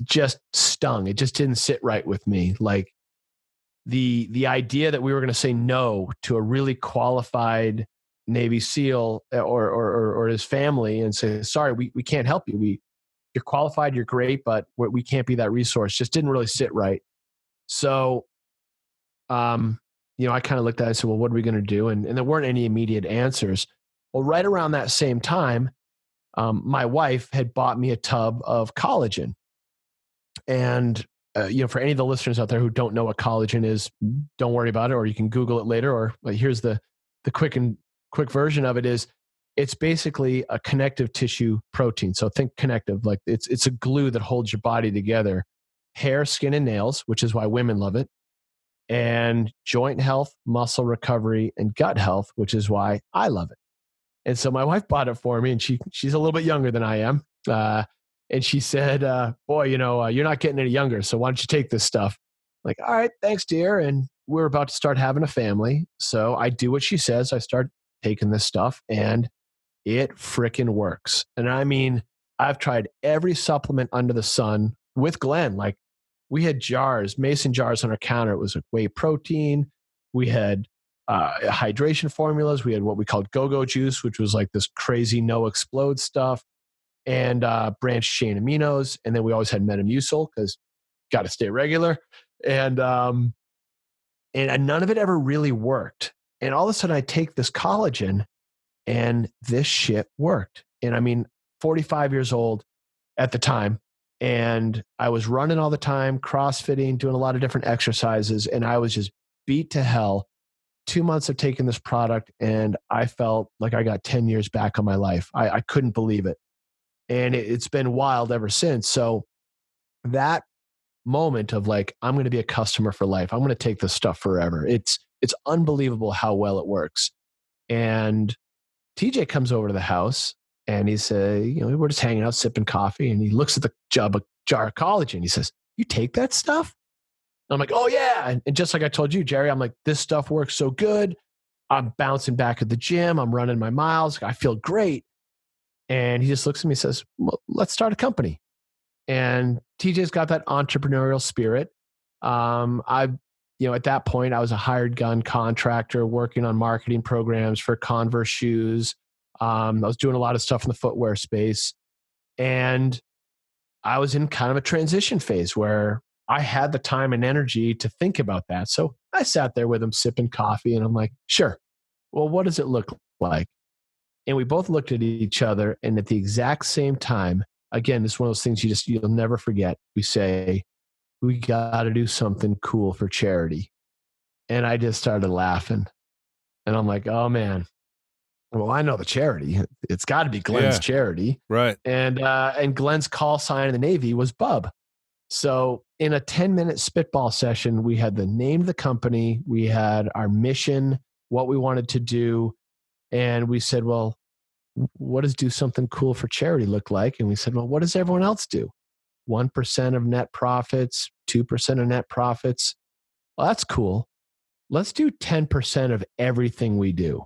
just stung. It just didn't sit right with me. Like the idea that we were going to say no to a really qualified Navy SEAL or his family and say, sorry, we can't help you. You're qualified, you're great, but we can't be that resource, just didn't really sit right. So, I kind of looked at it and said, well, what are we going to do? And there weren't any immediate answers. Well, right around that same time, my wife had bought me a tub of collagen. And, for any of the listeners out there who don't know what collagen is, don't worry about it, or you can Google it later, or here's the quick version of it is it's basically a connective tissue protein. So think connective, like it's a glue that holds your body together, hair, skin, and nails, which is why women love it, and joint health, muscle recovery, and gut health, which is why I love it. And so my wife bought it for me, and she's a little bit younger than I am. And she said, boy, you're not getting any younger, so why don't you take this stuff? I'm like, all right, thanks, dear. And we're about to start having a family. So I do what she says. I start taking this stuff, and it freaking works. And I mean, I've tried every supplement under the sun with Glenn. Like we had mason jars on our counter. It was whey protein. We had hydration formulas. We had what we called go-go juice, which was like this crazy no explode stuff, and branched chain aminos. And then we always had Metamucil because got to stay regular. And and none of it ever really worked. And all of a sudden I take this collagen and this shit worked. And I mean, 45 years old at the time. And I was running all the time, CrossFitting, doing a lot of different exercises. And I was just beat to hell. 2 months of taking this product. And I felt like I got 10 years back on my life. I couldn't believe it. And it's been wild ever since. So that moment of like, I'm going to be a customer for life. I'm going to take this stuff forever. It's unbelievable how well it works. And TJ comes over to the house and he said, we're just hanging out, sipping coffee. And he looks at the jar of collagen. He says, "You take that stuff?" And I'm like, "Oh yeah." And just like I told you, Jerry, I'm like, this stuff works so good. I'm bouncing back at the gym. I'm running my miles. I feel great. And he just looks at me and says, "Well, let's start a company." And TJ's got that entrepreneurial spirit. At that point, I was a hired gun contractor working on marketing programs for Converse shoes. I was doing a lot of stuff in the footwear space. And I was in kind of a transition phase where I had the time and energy to think about that. So I sat there with him sipping coffee and I'm like, sure. Well, what does it look like? And we both looked at each other, and at the exact same time, again, it's one of those things you'll never forget. We say, we got to do something cool for charity. And I just started laughing. And I'm like, oh man, well, I know the charity. It's got to be Glen's charity. Right. And Glen's call sign in the Navy was Bub. So in a 10-minute spitball session, we had the name of the company, we had our mission, what we wanted to do. And we said, well, what does do something cool for charity look like? And we said, well, what does everyone else do? 1% of net profits, 2% of net profits. Well, that's cool. Let's do 10% of everything we do.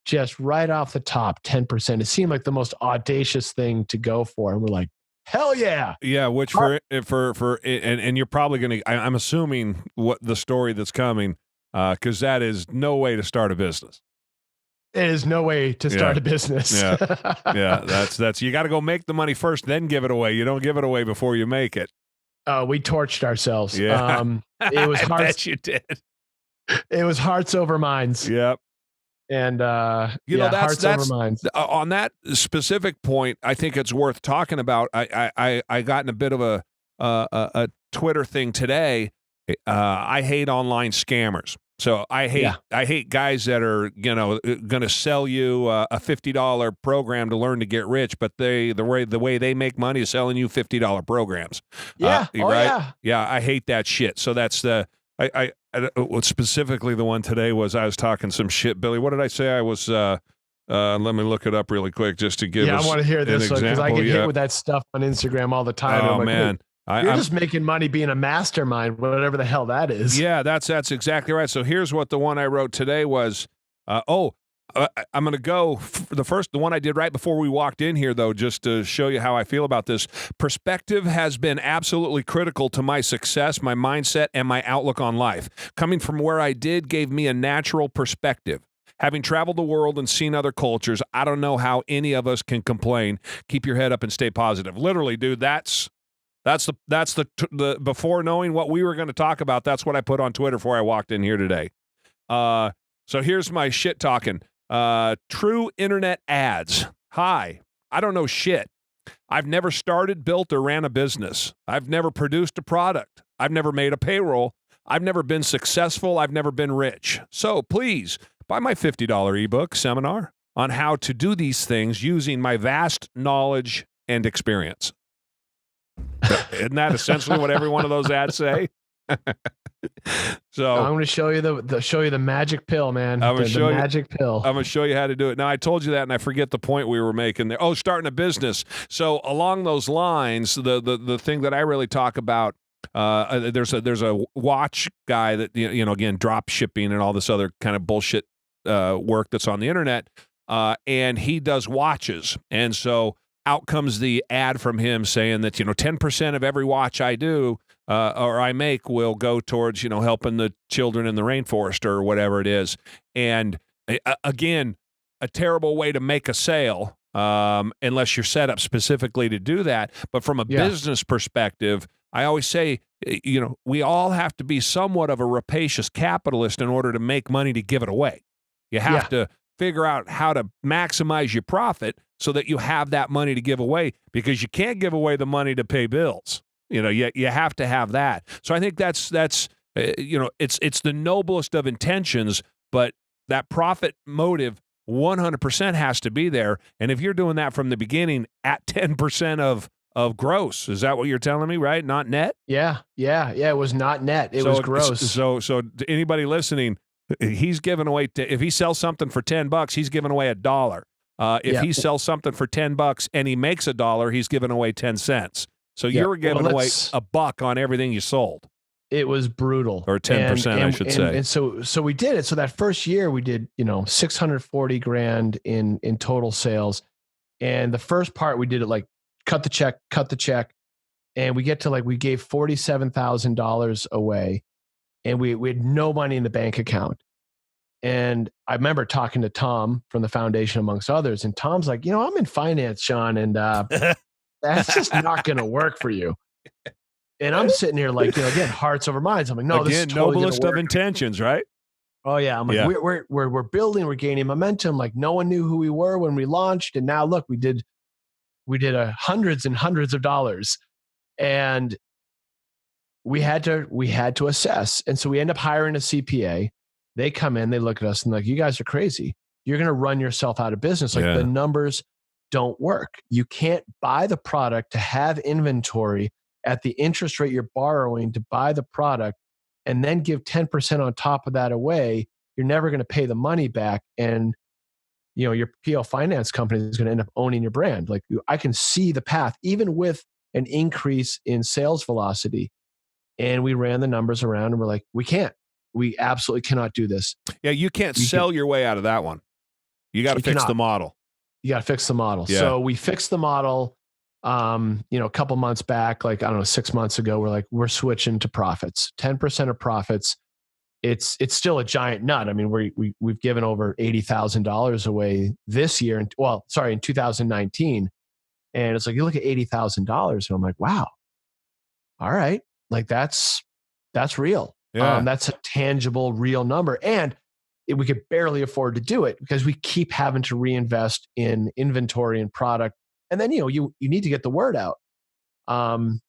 Just right off the top, 10%. It seemed like the most audacious thing to go for. And we're like, hell yeah. Yeah, which and you're probably going to, I'm assuming what the story that's coming, because that is no way to start a business. It is no way to start a business. Yeah. That's you got to go make the money first, then give it away. You don't give it away before you make it. We torched ourselves. Yeah. It was I bet you did. It was hearts over minds. Yep. And that's over minds. On that specific point, I think it's worth talking about. I got in a bit of a Twitter thing today. I hate online scammers. So I hate guys that are going to sell you a $50 program to learn to get rich, but the way they make money is selling you $50 programs. Yeah, right? Yeah, I hate that shit. So that's the I specifically the one today was I was talking some shit. Billy, what did I say? I was let me look it up really quick just to give. Yeah, us I want to hear this because I get hit with that stuff on Instagram all the time. Oh like, man. You're just making money being a mastermind, whatever the hell that is. Yeah, that's exactly right. So here's what the one I wrote today was. I'm going to go the one I did right before we walked in here, though, just to show you how I feel about this. Perspective has been absolutely critical to my success, my mindset, and my outlook on life. Coming from where I did gave me a natural perspective. Having traveled the world and seen other cultures, I don't know how any of us can complain. Keep your head up and stay positive. Literally, dude, that's the before knowing what we were going to talk about. That's what I put on Twitter before I walked in here today. So here's my shit talking. True internet ads. Hi, I don't know shit. I've never started, built, or ran a business. I've never produced a product. I've never made a payroll. I've never been successful. I've never been rich. So please buy my $50 ebook seminar on how to do these things using my vast knowledge and experience. Isn't that essentially what every one of those ads say? So I'm going to show you the magic pill, man. I'm going to show you the magic pill. I'm going to show you how to do it. Now, I told you that, and I forget the point we were making there. Oh, starting a business. So along those lines, the thing that I really talk about, there's a watch guy that again, drop shipping and all this other kind of bullshit work that's on the internet, and he does watches, and so out comes the ad from him saying that 10% of every watch I do or I make will go towards helping the children in the rainforest or whatever it is. And again, a terrible way to make a sale unless you're set up specifically to do that. But from a business perspective, I always say we all have to be somewhat of a rapacious capitalist in order to make money to give it away. You have to figure out how to maximize your profit so that you have that money to give away, because you can't give away the money to pay bills. You have to have that. So I think that's it's the noblest of intentions, but that profit motive 100% has to be there. And if you're doing that from the beginning at 10% of gross, is that what you're telling me, right? Not net? Yeah. It was not net. It was gross. So to anybody listening, he's giving away, if he sells something for $10, he's giving away $1. If he sells something for $10 and he makes $1, he's giving away 10 cents. So you're giving away $1 on everything you sold. It was brutal. Or 10%, I should say. And so we did it. So that first year we did, $640,000 in total sales. And the first part we did it like cut the check. And we get to we gave $47,000 away, and we had no money in the bank account. And I remember talking to Tom from the foundation, amongst others. And Tom's like, I'm in finance, Sean, and that's just not going to work for you. And I'm sitting here again, hearts over minds. I'm like, no, this is totally noblest of intentions, right? Oh yeah. I'm like, we're building, we're gaining momentum. Like no one knew who we were when we launched. And now look, we did hundreds and hundreds of dollars, and we had to assess. And so we end up hiring a CPA. They come in, they look at us and like, you guys are crazy. You're going to run yourself out of business. The numbers don't work. You can't buy the product to have inventory at the interest rate you're borrowing to buy the product and then give 10% on top of that away. You're never going to pay the money back. And your PL finance company is going to end up owning your brand. I can see the path, even with an increase in sales velocity. And we ran the numbers around and we're like, we absolutely cannot do this. Yeah. You can't sell your way out of that one. You got to fix the model. You got to fix the model. Yeah. So we fixed the model, a couple months back, 6 months ago, we're switching to profits, 10% of profits. It's still a giant nut. I mean, we've given over $80,000 away this year. In 2019. And it's you look at $80,000 and I'm like, wow, all right. That's real. Yeah. That's a tangible, real number. And we could barely afford to do it because we keep having to reinvest in inventory and product. And then, you need to get the word out. And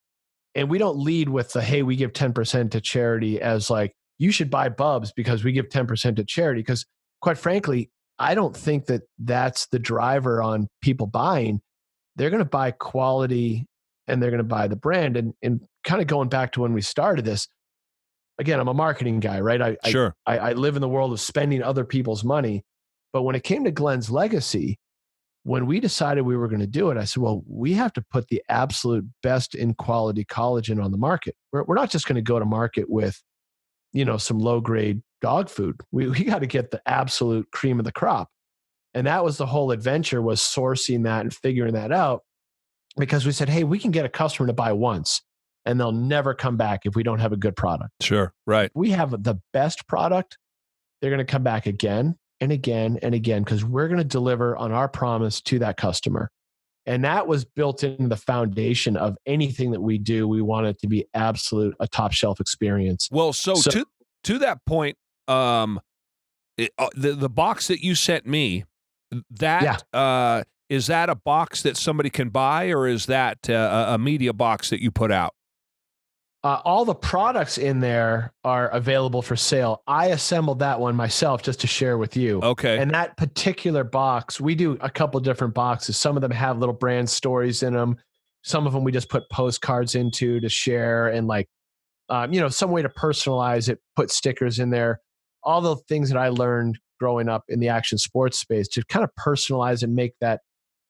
we don't lead with hey, we give 10% to charity as you should buy Bubs because we give 10% to charity. Because quite frankly, I don't think that that's the driver on people buying. They're going to buy quality and they're going to buy the brand. And kind of going back to when we started this, again, I'm a marketing guy, right? I live in the world of spending other people's money. But when it came to Glen's legacy, when we decided we were going to do it, I said, well, we have to put the absolute best in quality collagen on the market. We're not just going to go to market with, some low grade dog food. We got to get the absolute cream of the crop. And that was the whole adventure, was sourcing that and figuring that out, because we said, hey, we can get a customer to buy once and they'll never come back if we don't have a good product. Sure. Right. We have the best product. They're going to come back again and again and again, because we're going to deliver on our promise to that customer. And that was built into the foundation of anything that we do. We want it to be a top shelf experience. Well, so to that point, the box that you sent me, is that a box that somebody can buy, or is that a media box that you put out? All the products in there are available for sale. I assembled that one myself just to share with you. Okay. And that particular box, we do a couple different boxes. Some of them have little brand stories in them. Some of them we just put postcards into to share and some way to personalize it, put stickers in there. All the things that I learned growing up in the action sports space to kind of personalize and make that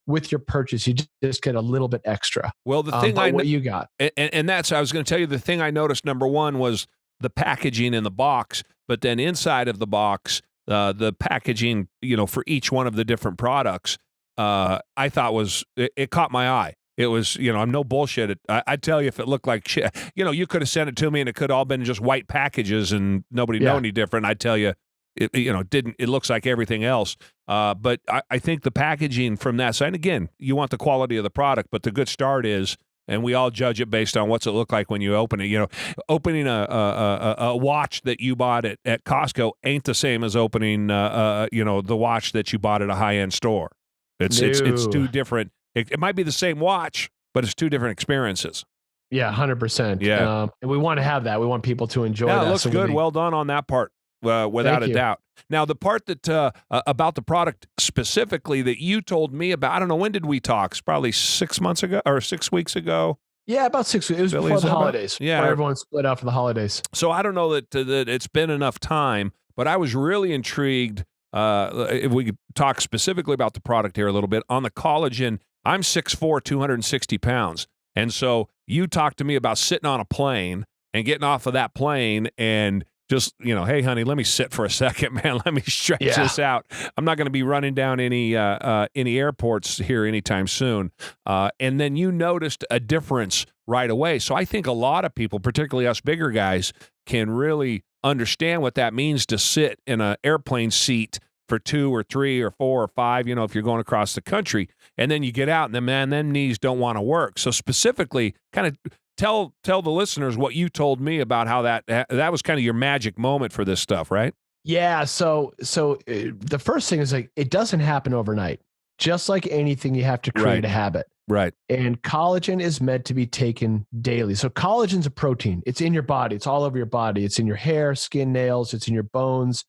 with your purchase, you just get a little bit extra. Well, the thing what you got, and that's, I was going to tell you, the thing I noticed, number one, was the packaging in the box, but then inside of the box, the packaging, for each one of the different products, I thought it caught my eye. It was, I'm no bullshit. I'd tell you if it looked like shit. You could have sent it to me and it could have all been just white packages and nobody know any different. I'd tell you, it looks like everything else. But I think the packaging from that side, and again, you want the quality of the product, but the good start is and we all judge it based on what's it look like when you open it. You know, opening a watch that you bought at Costco ain't the same as opening the watch that you bought at a high-end store. It's two different. It might be the same watch, but it's two different experiences. Yeah, 100%. Yeah, and we want to have that. We want people to enjoy that. That. It looks good. Well done on that part. Without a doubt. Now, the part that about the product specifically that you told me about, I don't know, when did we talk? It's probably 6 months ago or 6 weeks ago. Yeah, about 6 weeks. It was before the holidays. Yeah, where everyone split out for the holidays. So I don't know that it's been enough time, but I was really intrigued. If we could talk specifically about the product here a little bit on the collagen. I'm 6'4", 260 pounds, and so you talked to me about sitting on a plane and getting off of that plane and just, hey, honey, let me sit for a second, man. Let me stretch this out. I'm not going to be running down any airports here anytime soon. And then you noticed a difference right away. So I think a lot of people, particularly us bigger guys, can really understand what that means to sit in an airplane seat for 2 or 3 or 4 or 5, if you're going across the country. And then you get out and them knees don't want to work. So specifically, kind of tell the listeners what you told me about how that was kind of your magic moment for this stuff, right? Yeah. So the first thing is, like, it doesn't happen overnight. Just like anything, you have to create a habit. Right. And collagen is meant to be taken daily. So collagen's a protein. It's in your body. It's all over your body. It's in your hair, skin, nails. It's in your bones.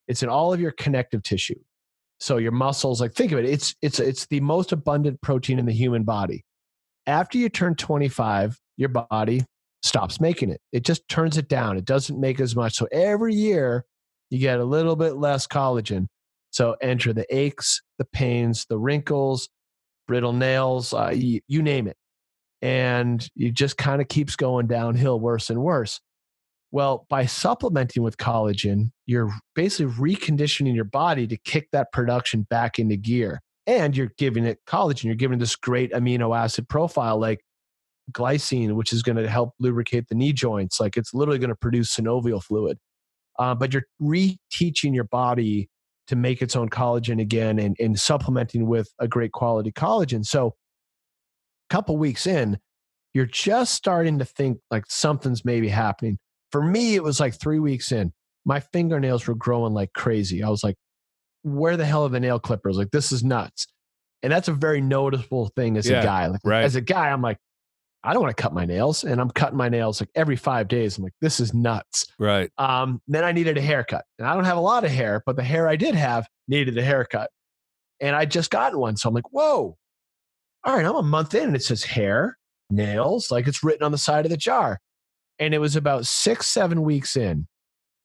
It's in all of your connective tissue. So your muscles, like, think of it. It's the most abundant protein in the human body. After you turn 25, your body stops making it. It just turns it down. It doesn't make as much. So every year you get a little bit less collagen. So enter the aches, the pains, the wrinkles, brittle nails, you name it. And it just kind of keeps going downhill worse and worse. Well, by supplementing with collagen, you're basically reconditioning your body to kick that production back into gear. And you're giving it collagen. You're giving it this great amino acid profile like glycine, which is going to help lubricate the knee joints. Like, it's literally going to produce synovial fluid. But you're reteaching your body to make its own collagen again and supplementing with a great quality collagen. So a couple weeks in, you're just starting to think like something's maybe happening. For me, it was like 3 weeks in. My fingernails were growing like crazy. I was like, where the hell are the nail clippers? Like, this is nuts. And that's a very noticeable thing as a guy. Like, as a guy, I'm like, I don't want to cut my nails. And I'm cutting my nails like every 5 days. I'm like, this is nuts. Right. Then I needed a haircut. And I don't have a lot of hair, but the hair I did have needed a haircut. And I just gotten one. So I'm like, whoa. All right, I'm a month in and it says hair, nails, like it's written on the side of the jar. And it was about 6-7 weeks in.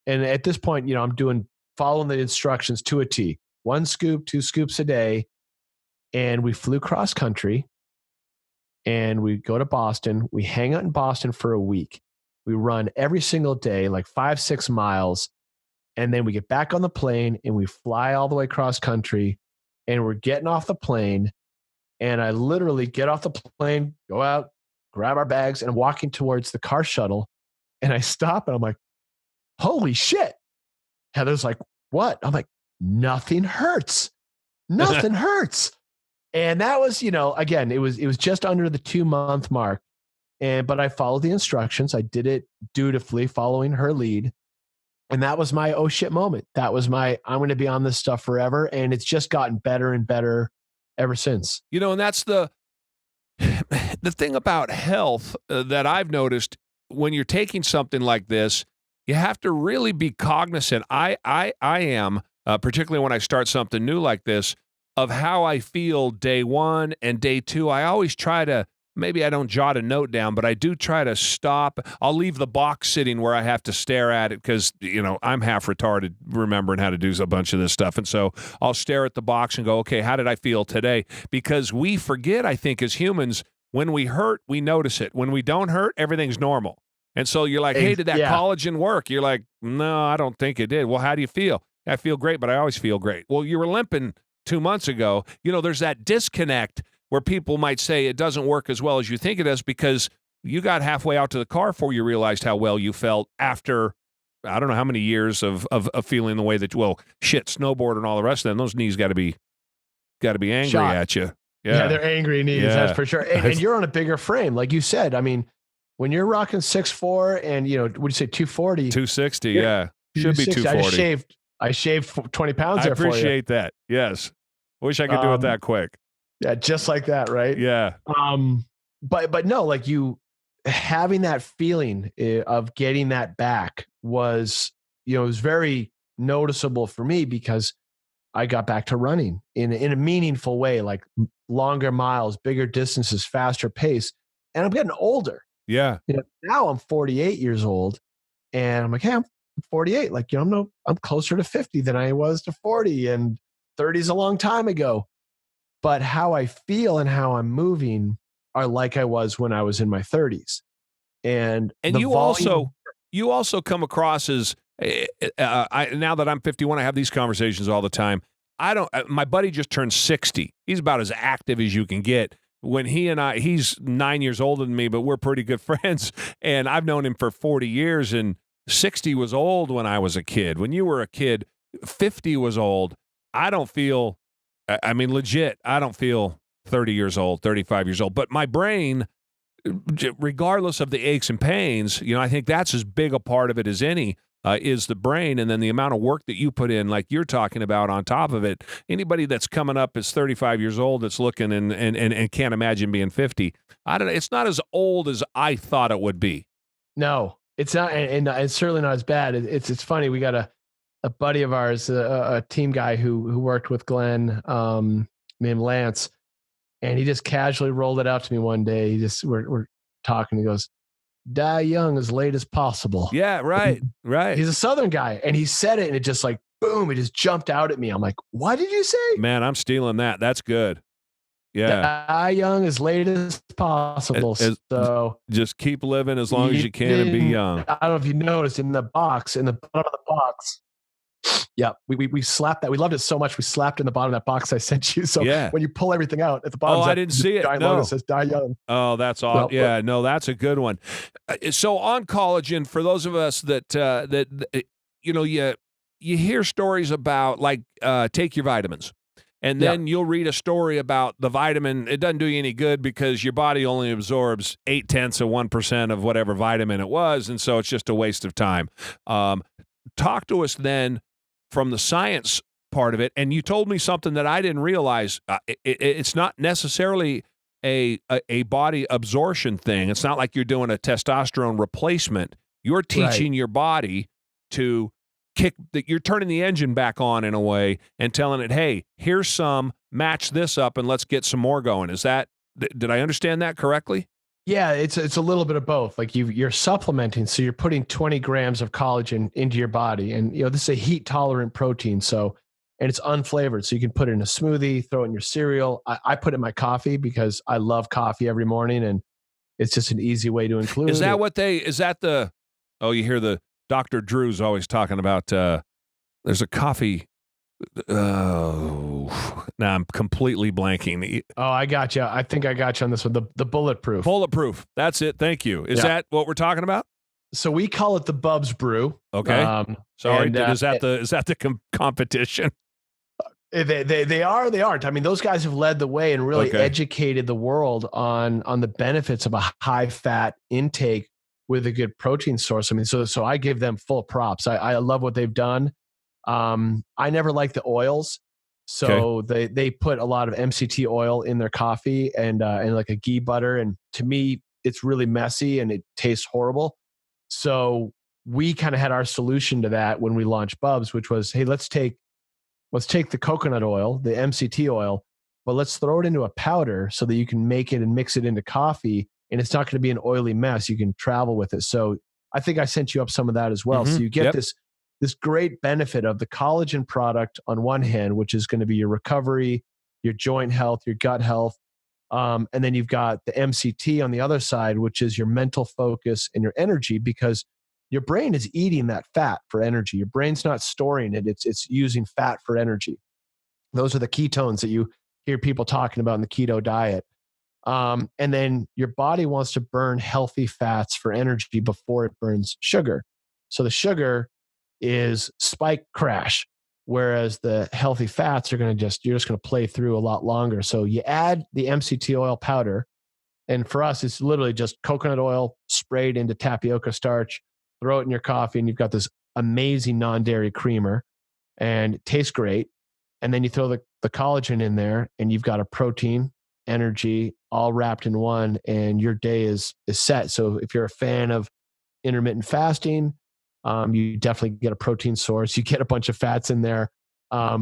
And at this point, I'm following the instructions to a T. 1 scoop, 2 scoops a day. And we flew cross country. And we go to Boston. We hang out in Boston for a week. We run every single day, like 5-6 miles. And then we get back on the plane and we fly all the way cross country. And we're getting off the plane. And I literally get off the plane, go out, grab our bags, and I'm walking towards the car shuttle. And I stop and I'm like, holy shit. Heather's like, what? I'm like, nothing hurts. Nothing hurts. And that was, again, it was just under the 2-month mark. But I followed the instructions. I did it dutifully, following her lead. And that was my oh shit moment. That was my, I'm going to be on this stuff forever. And it's just gotten better and better ever since. And that's the thing about health that I've noticed when you're taking something like this, you have to really be cognizant. I am, particularly when I start something new like this, of how I feel day 1 and day 2. I always try to, maybe I don't jot a note down, but I do try to stop. I'll leave the box sitting where I have to stare at it because, I'm half retarded remembering how to do a bunch of this stuff. And so I'll stare at the box and go, okay, how did I feel today? Because we forget, I think, as humans, when we hurt, we notice it. When we don't hurt, everything's normal. And so you're like, hey, did that collagen work? You're like, no, I don't think it did. Well, how do you feel? I feel great, but I always feel great. Well, you were limping 2 months ago. There's that disconnect where people might say it doesn't work as well as you think it does because you got halfway out to the car before you realized how well you felt after, I don't know how many years of feeling the way that, snowboard and all the rest of them, those knees got to be angry at you. Yeah, they're angry knees, Yeah. that's for sure. And you're on a bigger frame, like you said. I mean, when you're rocking 6'4" and what do you say, 240? 260, yeah. Should be 260. 240. I shaved 20 pounds I there for you. appreciate that. Yes. Wish I could do it that quick. Yeah, just like that, right? Yeah. But no, like you having that feeling of getting that back was, it was very noticeable for me because I got back to running in a meaningful way, like longer miles, bigger distances, faster pace. And I'm getting older. Yeah. Now I'm 48 years old and I'm like, hey, I'm 48. Like, I'm closer to 50 than I was to 40, and 30 is a long time ago. But how I feel and how I'm moving are like I was when I was in my 30s. And you also come across as now that I'm 51, I have these conversations all the time. My buddy just turned 60. He's about as active as you can get. When he's 9 years older than me, but we're pretty good friends. And I've known him for 40 years, and 60 was old when I was a kid. When you were a kid, 50 was old. I don't feel, legit, I don't feel 30 years old, 35 years old. But my brain, regardless of the aches and pains, I think that's as big a part of it as any, is the brain, and then the amount of work that you put in, like you're talking about on top of it. Anybody that's coming up is 35 years old that's looking and can't imagine being 50. I don't know. It's not as old as I thought it would be. No, it's not, and it's certainly not as bad. It's funny. We got a buddy of ours, a team guy who worked with Glenn, named Lance, and he just casually rolled it out to me one day. We're talking. He goes, "Die young as late as possible." Yeah, right. He's a Southern guy, and he said it, and it just like boom, it just jumped out at me. I'm like, "What did you say?" Man, I'm stealing that. That's good. Yeah. Die young as late as possible. So just keep living as long as you can and be young. I don't know if you noticed in the bottom of the box. Yeah, we slapped that. We loved it so much. We slapped in the bottom of that box I sent you. So when you pull everything out at the bottom, I didn't see it. No, it says "Die young." Oh, that's awesome. Yeah, no, that's a good one. So on collagen, for those of us that you hear stories about, like, take your vitamins. And then you'll read a story about the vitamin. It doesn't do you any good because your body only absorbs 0.8% of whatever vitamin it was. And so it's just a waste of time. Talk to us then from the science part of it. And you told me something that I didn't realize. It's not necessarily a body absorption thing. It's not like you're doing a testosterone replacement. You're teaching your body to you're turning the engine back on in a way and telling it, hey, here's some, match this up and let's get some more going. Did I understand that correctly? Yeah, it's a little bit of both. Like you're supplementing, so you're putting 20 grams of collagen into your body, and this is a heat tolerant protein. So, and it's unflavored, so you can put it in a smoothie, throw it in your cereal. I put it in my coffee because I love coffee every morning, and it's just an easy way to include. You hear the Dr. Drew's always talking about. There's a coffee. Oh, now I'm completely blanking. Oh, I got you. I think I got you on this one. The bulletproof. Bulletproof. That's it. Thank you. Is that what we're talking about? So we call it the Bubs brew. Okay. Sorry. Is that the competition? They aren't. I mean, those guys have led the way and really educated the world on the benefits of a high fat intake with a good protein source. I mean, so I give them full props. I love what they've done. I never liked the oils. So they put a lot of MCT oil in their coffee and like a ghee butter. And to me, it's really messy and it tastes horrible. So we kind of had our solution to that when we launched Bubs, which was, hey, let's take the coconut oil, the MCT oil, but let's throw it into a powder so that you can make it and mix it into coffee. And it's not going to be an oily mess. You can travel with it. So I think I sent you up some of that as well. Mm-hmm. So you get this great benefit of the collagen product on one hand, which is going to be your recovery, your joint health, your gut health. And then you've got the MCT on the other side, which is your mental focus and your energy, because your brain is eating that fat for energy. Your brain's not storing it. It's using fat for energy. Those are the ketones that you hear people talking about in the keto diet. And then your body wants to burn healthy fats for energy before it burns sugar. So the sugar is spike crash. whereas the healthy fats are going to you're just going to play through a lot longer. So you add the MCT oil powder, and for us, it's literally just coconut oil sprayed into tapioca starch, throw it in your coffee, and you've got this amazing non-dairy creamer, and it tastes great. And then you throw the collagen in there, and you've got a protein, energy, all wrapped in one, and your day is set. So if you're a fan of intermittent fasting, you definitely get a protein source. You get a bunch of fats in there.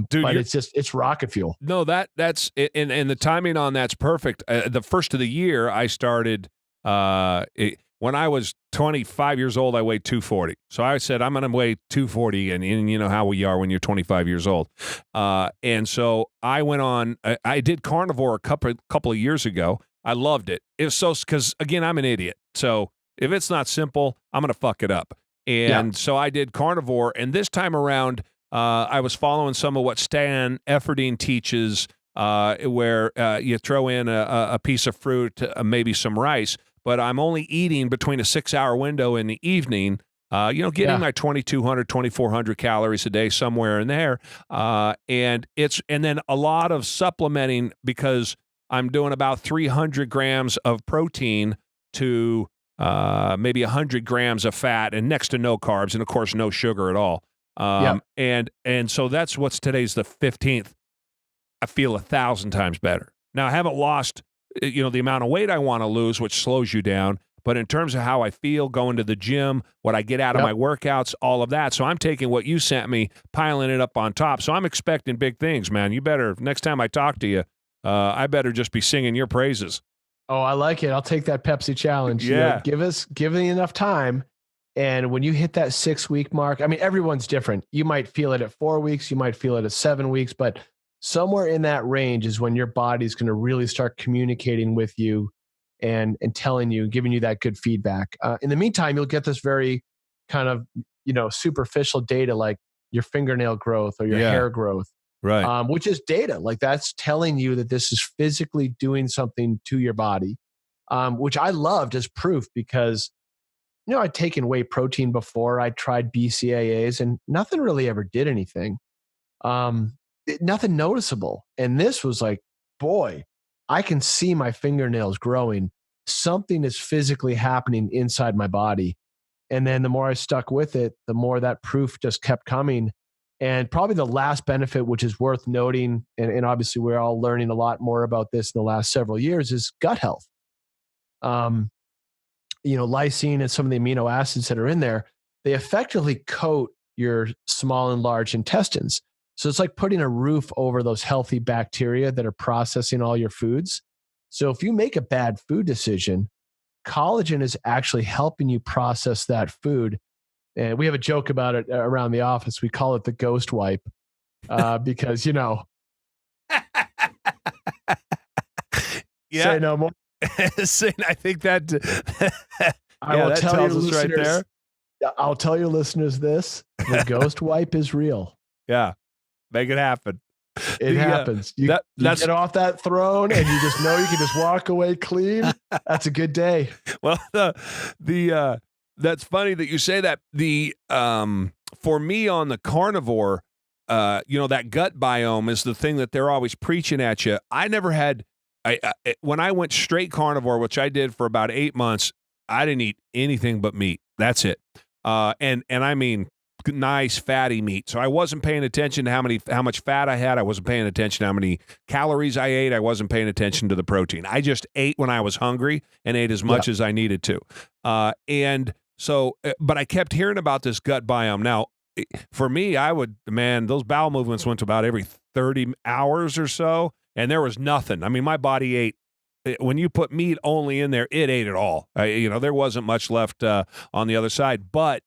Dude, but it's rocket fuel. No, that's and the timing on that's perfect. The first of the year, I started when I was 25 years old. I weighed 240, so I said I'm going to weigh 240, and you know how we are when you're 25 years old. And so I went on. I did carnivore a couple of years ago. I loved it. It was so because again, I'm an idiot. So if it's not simple, I'm going to fuck it up. And so I did carnivore, and this time around. I was following some of what Stan Efferding teaches, where you throw in a piece of fruit, maybe some rice, but I'm only eating between a 6-hour window in the evening, getting my 2,200, 2,400 calories a day, somewhere in there. And then a lot of supplementing because I'm doing about 300 grams of protein to maybe 100 grams of fat and next to no carbs, and of course, no sugar at all. And so that's today's the 15th. I feel 1,000 times better. Now I haven't lost, the amount of weight I want to lose, which slows you down. But in terms of how I feel going to the gym, what I get out of my workouts, all of that. So I'm taking what you sent me, piling it up on top. So I'm expecting big things, man. You better, next time I talk to you, I better just be singing your praises. Oh, I like it. I'll take that Pepsi challenge. Yeah. Give me enough time. And when you hit that 6-week mark, I mean, everyone's different. You might feel it at 4 weeks, you might feel it at 7 weeks, but somewhere in that range is when your body's going to really start communicating with you and telling you, giving you that good feedback. In the meantime, you'll get this very kind of, superficial data like your fingernail growth or your hair growth, right? Which is data. Like that's telling you that this is physically doing something to your body, which I loved as proof because I'd taken whey protein before. I tried BCAAs and nothing really ever did anything. Nothing noticeable. And this was like, boy, I can see my fingernails growing. Something is physically happening inside my body. And then the more I stuck with it, the more that proof just kept coming. And probably the last benefit, which is worth noting, and obviously we're all learning a lot more about this in the last several years, is gut health. Lysine and some of the amino acids that are in there, they effectively coat your small and large intestines. So it's like putting a roof over those healthy bacteria that are processing all your foods. So if you make a bad food decision, collagen is actually helping you process that food. And we have a joke about it around the office. We call it the ghost wipe because, Yeah. Say no more. I think that I will that tell tells your us right there. I'll tell your listeners this: the ghost wipe is real. Yeah, make it happen. It happens. You get off that throne, and you just know you can just walk away clean. That's a good day. Well, that's funny that you say that. For me on the carnivore, that gut biome is the thing that they're always preaching at you. I never had. When I went straight carnivore, which I did for about 8 months, I didn't eat anything but meat. That's it. And I mean nice fatty meat. So I wasn't paying attention to how much fat I had. I wasn't paying attention to how many calories I ate. I wasn't paying attention to the protein. I just ate when I was hungry and ate as much as I needed to. And so, but I kept hearing about this gut biome. Now, for me, those bowel movements went to about every 30 hours or so. And there was nothing. I mean, my body ate. When you put meat only in there, it ate it all. There wasn't much left on the other side. But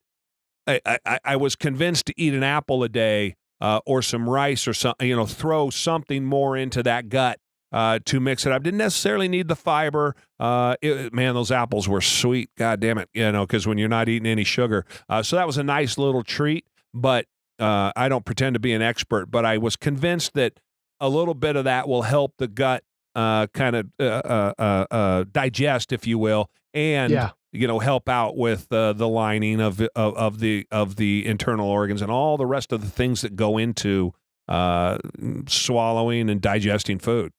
I was convinced to eat an apple a day or some rice or something. Throw something more into that gut to mix it up. Didn't necessarily need the fiber. Those apples were sweet. God damn it. Because when you're not eating any sugar, so that was a nice little treat. But I don't pretend to be an expert. But I was convinced that a little bit of that will help the gut kind of digest, if you will, and help out with the lining of the internal organs and all the rest of the things that go into swallowing and digesting food.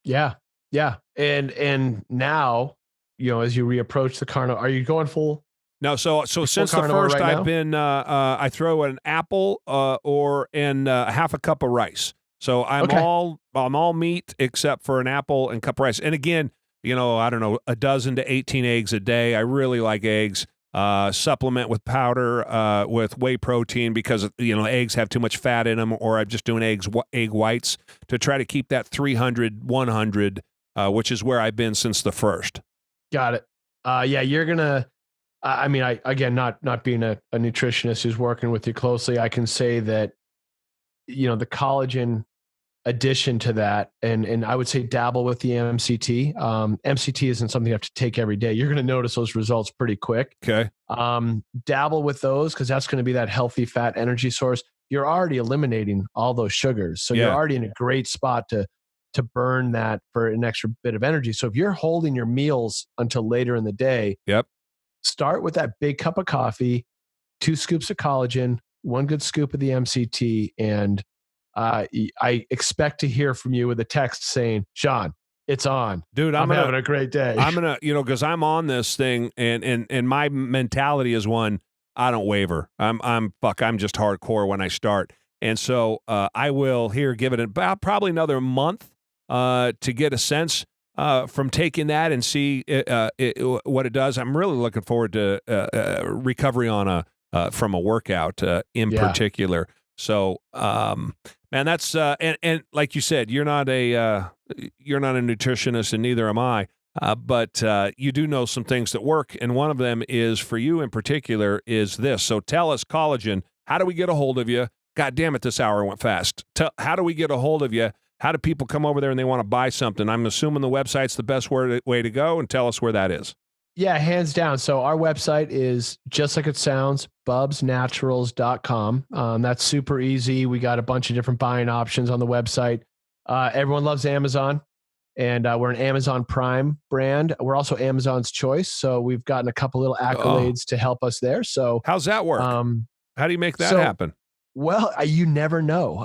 Yeah. Yeah. And now, as you reapproach the carnivore, are you going full? No, so since the first, right I've been I throw an apple and half a cup of rice. So I'm all meat except for an apple and cup of rice. And again, I don't know, 12 to 18 eggs a day. I really like eggs. Supplement with powder with whey protein because eggs have too much fat in them, or I'm just doing egg whites to try to keep that 300, 100, which is where I've been since the first. Got it. Yeah, you're gonna. I mean, again, not being a nutritionist who's working with you closely, I can say that, the collagen addition to that, and I would say dabble with the MCT. MCT isn't something you have to take every day. You're going to notice those results pretty quick. Okay. Dabble with those because that's going to be that healthy fat energy source. You're already eliminating all those sugars, so you're already in a great spot to burn that for an extra bit of energy. So if you're holding your meals until later in the day, start with that big cup of coffee, 2 scoops of collagen, 1 good scoop of the MCT, and I expect to hear from you with a text saying, "Sean, it's on, dude. I'm having a great day." I'm gonna, because I'm on this thing, and my mentality is one: I don't waver. I'm just hardcore when I start, and so I will give it about probably another month to get a sense from taking that and see what it does. I'm really looking forward to recovery on from a workout in particular. So, man, that's and like you said, you're not a nutritionist, and neither am I. But you do know some things that work, and one of them is for you in particular is this. So tell us, collagen. How do we get a hold of you? God damn it, this hour went fast. How do we get a hold of you? How do people come over there and they want to buy something? I'm assuming the website's the best way to go, and tell us where that is. Yeah, hands down. So our website is just like it sounds, bubsnaturals.com. That's super easy. We got a bunch of different buying options on the website. Everyone loves Amazon, and we're an Amazon Prime brand. We're also Amazon's choice. So we've gotten a couple little accolades to help us there. So how's that work? How do you make that happen? Well, you never know.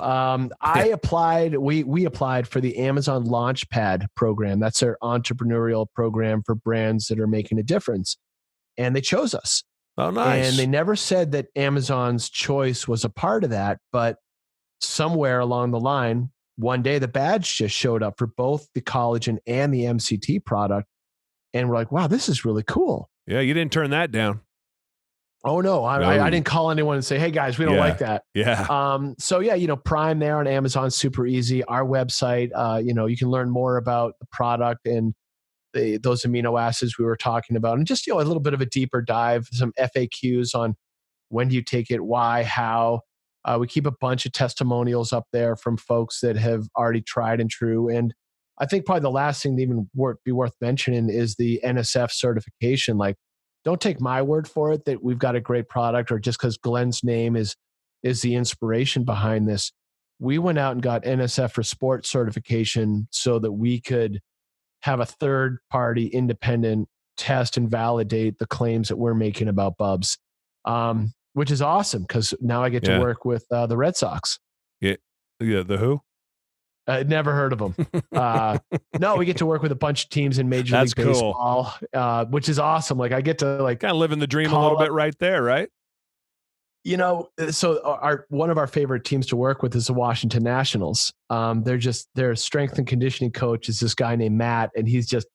I applied. We applied for the Amazon Launchpad program. That's their entrepreneurial program for brands that are making a difference, and they chose us. Oh, nice! And they never said that Amazon's choice was a part of that, but somewhere along the line, one day the badge just showed up for both the collagen and the MCT product, and we're like, "Wow, this is really cool." Yeah, you didn't turn that down. Oh no, I didn't call anyone and say, "Hey guys, we don't like that." Yeah. So yeah, Prime there on Amazon, super easy. Our website, you can learn more about the product and those amino acids we were talking about, and just a little bit of a deeper dive, some FAQs on when do you take it, why, how. We keep a bunch of testimonials up there from folks that have already tried and true. And I think probably the last thing to even be worth mentioning is the NSF certification. Like, don't take my word for it that we've got a great product, or just because Glen's name is the inspiration behind this. We went out and got NSF for Sport certification so that we could have a third party independent test and validate the claims that we're making about Bubs, which is awesome because now I get to work with the Red Sox. Yeah, the who? Never heard of them. No, we get to work with a bunch of teams in Major League Baseball, which is awesome. Like I get to kind of living the dream a little bit right there, right? So one of our favorite teams to work with is the Washington Nationals. Their strength and conditioning coach is this guy named Matt, and he's just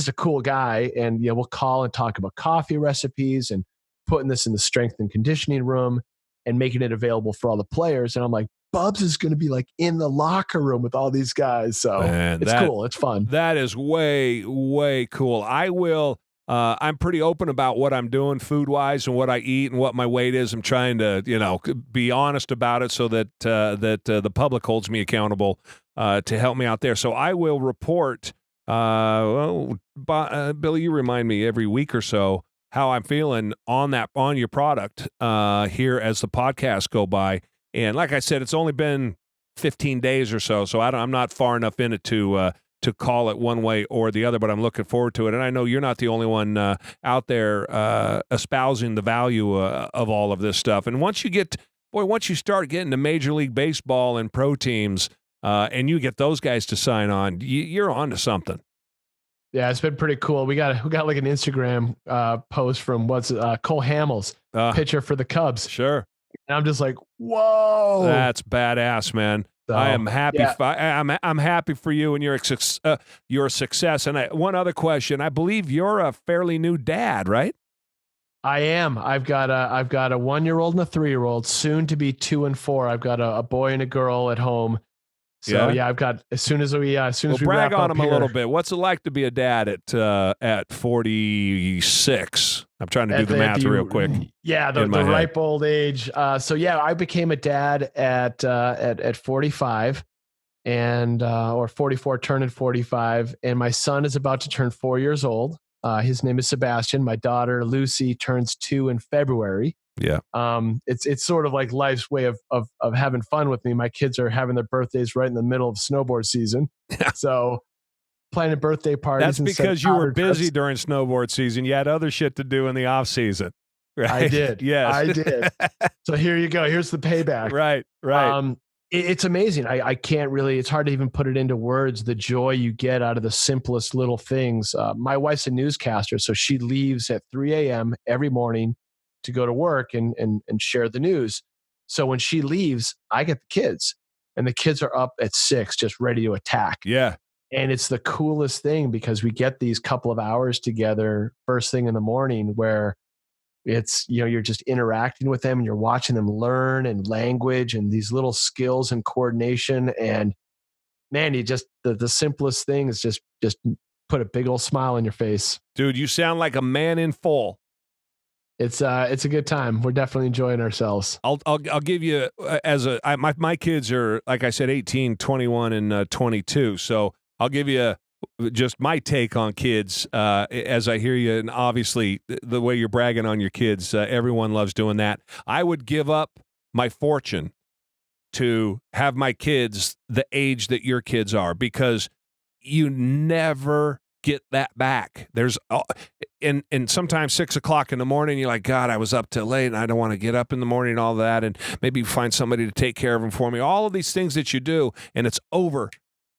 a cool guy. And we'll call and talk about coffee recipes and putting this in the strength and conditioning room and making it available for all the players. And I'm like, Bubs is going to be like in the locker room with all these guys. So it's cool. It's fun. That is way, way cool. I'm pretty open about what I'm doing food wise and what I eat and what my weight is. I'm trying to, be honest about it so that the public holds me accountable to help me out there. So I will report. Billy, you remind me every week or so how I'm feeling on your product here as the podcasts go by. And like I said, it's only been 15 days or so, I'm not far enough in it to to call it one way or the other, but I'm looking forward to it. And I know you're not the only one out there espousing the value of all of this stuff. And once you start getting to Major League Baseball and pro teams, and you get those guys to sign on, you're on to something. Yeah, it's been pretty cool. We got like an Instagram post from Cole Hamels, pitcher for the Cubs. Sure. And I'm just like, whoa, that's badass, man. So, I am happy. Yeah. I'm happy for you and your success. And one other question: I believe you're a fairly new dad, right? I am. I've got a 1-year-old and a 3-year-old, soon to be 2 and 4. I've got a boy and a girl at home. So yeah, I've got as soon as we brag on him here, a little bit. What's it like to be a dad at 46? I'm trying to do the math real quick. Yeah, the ripe old age. So yeah, I became a dad at 45, and or 44, turning 45, and my son is about to turn 4 years old. His name is Sebastian. My daughter Lucy turns 2 in February. Yeah. It's sort of like life's way of having fun with me. My kids are having their birthdays right in the middle of snowboard season. So planning birthday parties. That's because you were busy during snowboard season. You had other shit to do in the off season. Right? I did. Yes. I did. So here you go. Here's the payback. Right. It's amazing. I can't really, it's hard to even put it into words, the joy you get out of the simplest little things. My wife's a newscaster, so she leaves at 3 a.m. every morning to go to work and share the news. So when she leaves, I get the kids, and the kids are up at 6, just ready to attack. Yeah. And it's the coolest thing because we get these couple of hours together first thing in the morning where it's, you're just interacting with them and you're watching them learn and language and these little skills and coordination. And man, you just, the simplest thing is just put a big old smile on your face. Dude, you sound like a man in full. It's a good time. We're definitely enjoying ourselves. I'll give you my kids are, like I said, 18, 21, and 22. So I'll give you just my take on kids as I hear you. And obviously the way you're bragging on your kids, everyone loves doing that. I would give up my fortune to have my kids the age that your kids are, because you never get that back. There's and sometimes 6 o'clock in the morning, you're like, God, I was up till late and I don't want to get up in the morning and all that, and maybe find somebody to take care of them for me. All of these things that you do, and it's over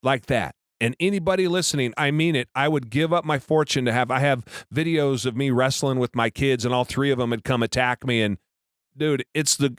like that. And anybody listening, I mean it. I would give up my fortune to have. I have videos of me wrestling with my kids, and all 3 of them had come attack me. And dude,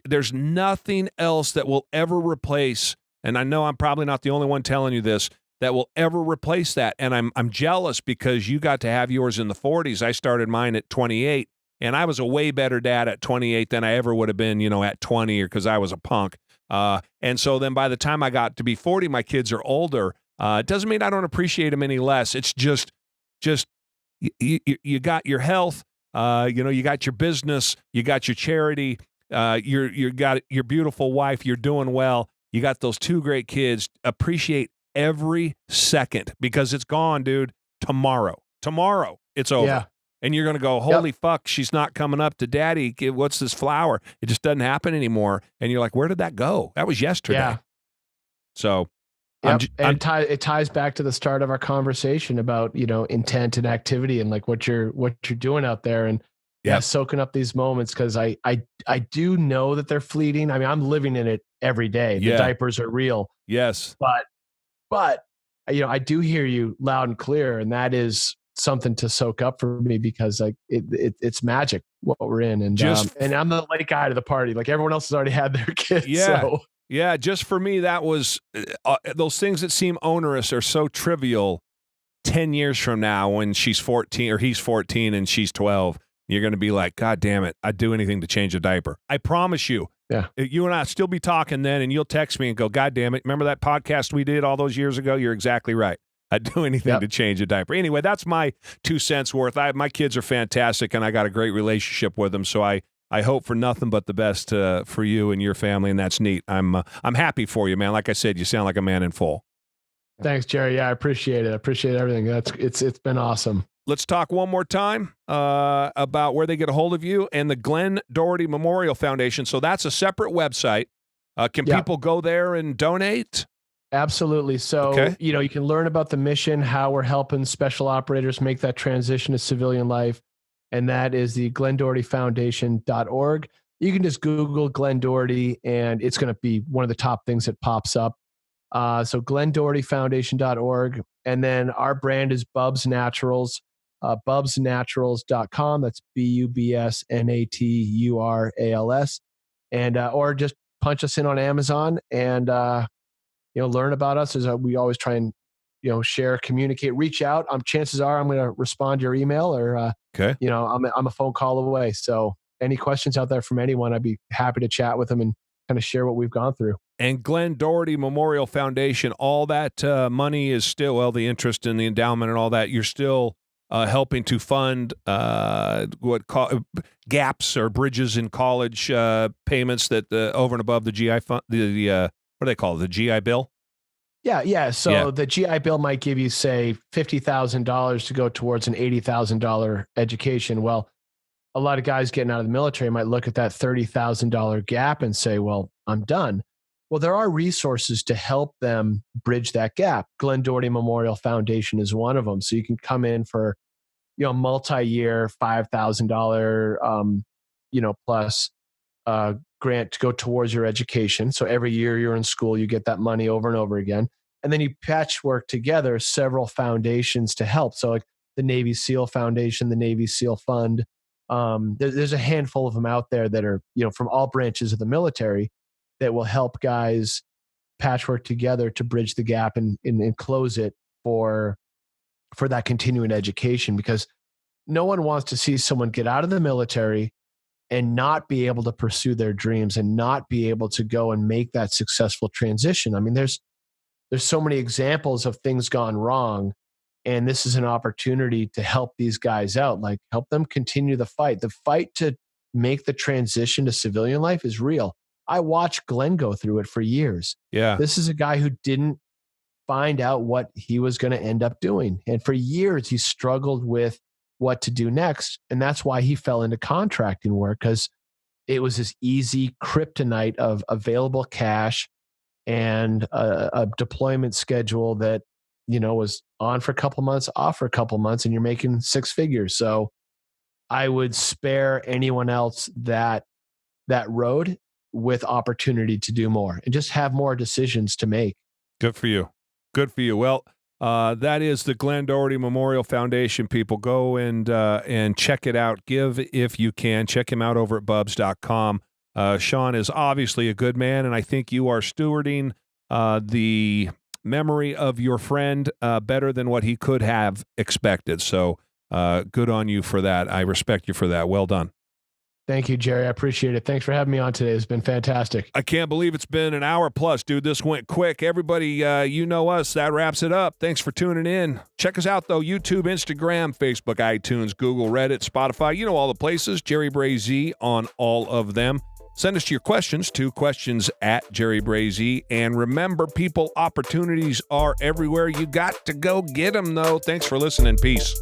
there's nothing else that will ever replace. And I know I'm probably not the only one telling you this, that will ever replace that. And I'm jealous because you got to have yours in the 40s. I started mine at 28, and I was a way better dad at 28 than I ever would have been, at 20, or because I was a punk. And so then by the time I got to be 40, my kids are older. It doesn't mean I don't appreciate them any less. It's just you got your health, you got your business, you got your charity, you got your beautiful wife, you're doing well. You got those 2 great kids. Appreciate every second, because it's gone, dude. Tomorrow it's over. Yeah. And you're going to go, holy fuck, she's not coming up to daddy. What's this flower? It just doesn't happen anymore. And you're like, where did that go? That was yesterday. Yeah. So yep. It ties back to the start of our conversation about, intent and activity and like what you're doing out there, and soaking up these moments. Cause I do know that they're fleeting. I mean, I'm living in it every day. The diapers are real. Yes. But I do hear you loud and clear, and that is something to soak up for me, because like it's magic what we're in, and I'm the late guy to the party. Like everyone else has already had their kids. Yeah, so. Yeah. Just for me, that was those things that seem onerous are so trivial. 10 years from now, when she's 14 or he's 14 and she's 12, you're going to be like, God damn it, I'd do anything to change a diaper. I promise you. Yeah. You and I still be talking then, and you'll text me and go, God damn it, remember that podcast we did all those years ago? You're exactly right. I'd do anything to change a diaper. Anyway, that's my 2 cents worth. My kids are fantastic, and I got a great relationship with them, so I hope for nothing but the best for you and your family, and that's neat. I'm happy for you, man. Like I said, you sound like a man in full. Thanks, Jerry. Yeah, I appreciate it. I appreciate everything. It's been awesome. Let's talk one more time about where they get a hold of you and the Glen Doherty Memorial Foundation. So that's a separate website. Can people go there and donate? Absolutely. So, Okay. you can learn about the mission, how we're helping special operators make that transition to civilian life. And that is the GlenDohertyFoundation.org. You can just Google Glen Doherty and it's going to be one of the top things that pops up. So GlenDohertyFoundation.org. And then our brand is Bubs Naturals, BubsNaturals.com. That's BUBSNaturals. And, or just punch us in on Amazon and, learn about us. As we always try and, share, communicate, reach out. Chances are I'm going to respond to your email or, Okay. I'm a phone call away. So any questions out there from anyone, I'd be happy to chat with them and kind of share what we've gone through. And Glen Doherty Memorial Foundation, all that money is still, well, the interest and the endowment and all that, you're still helping to fund gaps or bridges in college payments that over and above the GI fund, what do they call it, the GI Bill? Yeah. So the GI Bill might give you, say, $50,000 to go towards an $80,000 education. Well, a lot of guys getting out of the military might look at that $30,000 gap and say, well, I'm done. Well, there are resources to help them bridge that gap. Glen Doherty Memorial Foundation is one of them. So you can come in for, multi-year $5,000, plus grant to go towards your education. So every year you're in school, you get that money over and over again. And then you patchwork together several foundations to help. So like the Navy SEAL Foundation, the Navy SEAL Fund. There's a handful of them out there that are, from all branches of the military that will help guys patchwork together to bridge the gap and close it for that continuing education, because no one wants to see someone get out of the military and not be able to pursue their dreams and not be able to go and make that successful transition. I mean, there's so many examples of things gone wrong. And this is an opportunity to help these guys out, like help them continue the fight. The fight to make the transition to civilian life is real. I watched Glenn go through it for years. Yeah. This is a guy who didn't find out what he was going to end up doing. And for years, he struggled with what to do next. And that's why he fell into contracting work, because it was this easy kryptonite of available cash and a deployment schedule that, was on for a couple months, off for a couple months, and you're making six figures. So I would spare anyone else that road with opportunity to do more and just have more decisions to make. Good for you. Good for you. Well, that is the Glen Doherty Memorial Foundation. People, go and check it out. Give if you can. Check him out over at bubs.com. Sean is obviously a good man, and I think you are stewarding the memory of your friend better than what he could have expected. So good on you for that. I respect you for that. Well done. Thank you, Jerry. I appreciate it. Thanks for having me on today. It's been fantastic. I can't believe it's been an hour plus, dude. This went quick. Everybody, you know us. That wraps it up. Thanks for tuning in. Check us out, though. YouTube, Instagram, Facebook, iTunes, Google, Reddit, Spotify. You know all the places. Jerry Brazee on all of them. Send us your questions to questions@JerryBrazee. And remember, people, opportunities are everywhere. You got to go get them, though. Thanks for listening. Peace.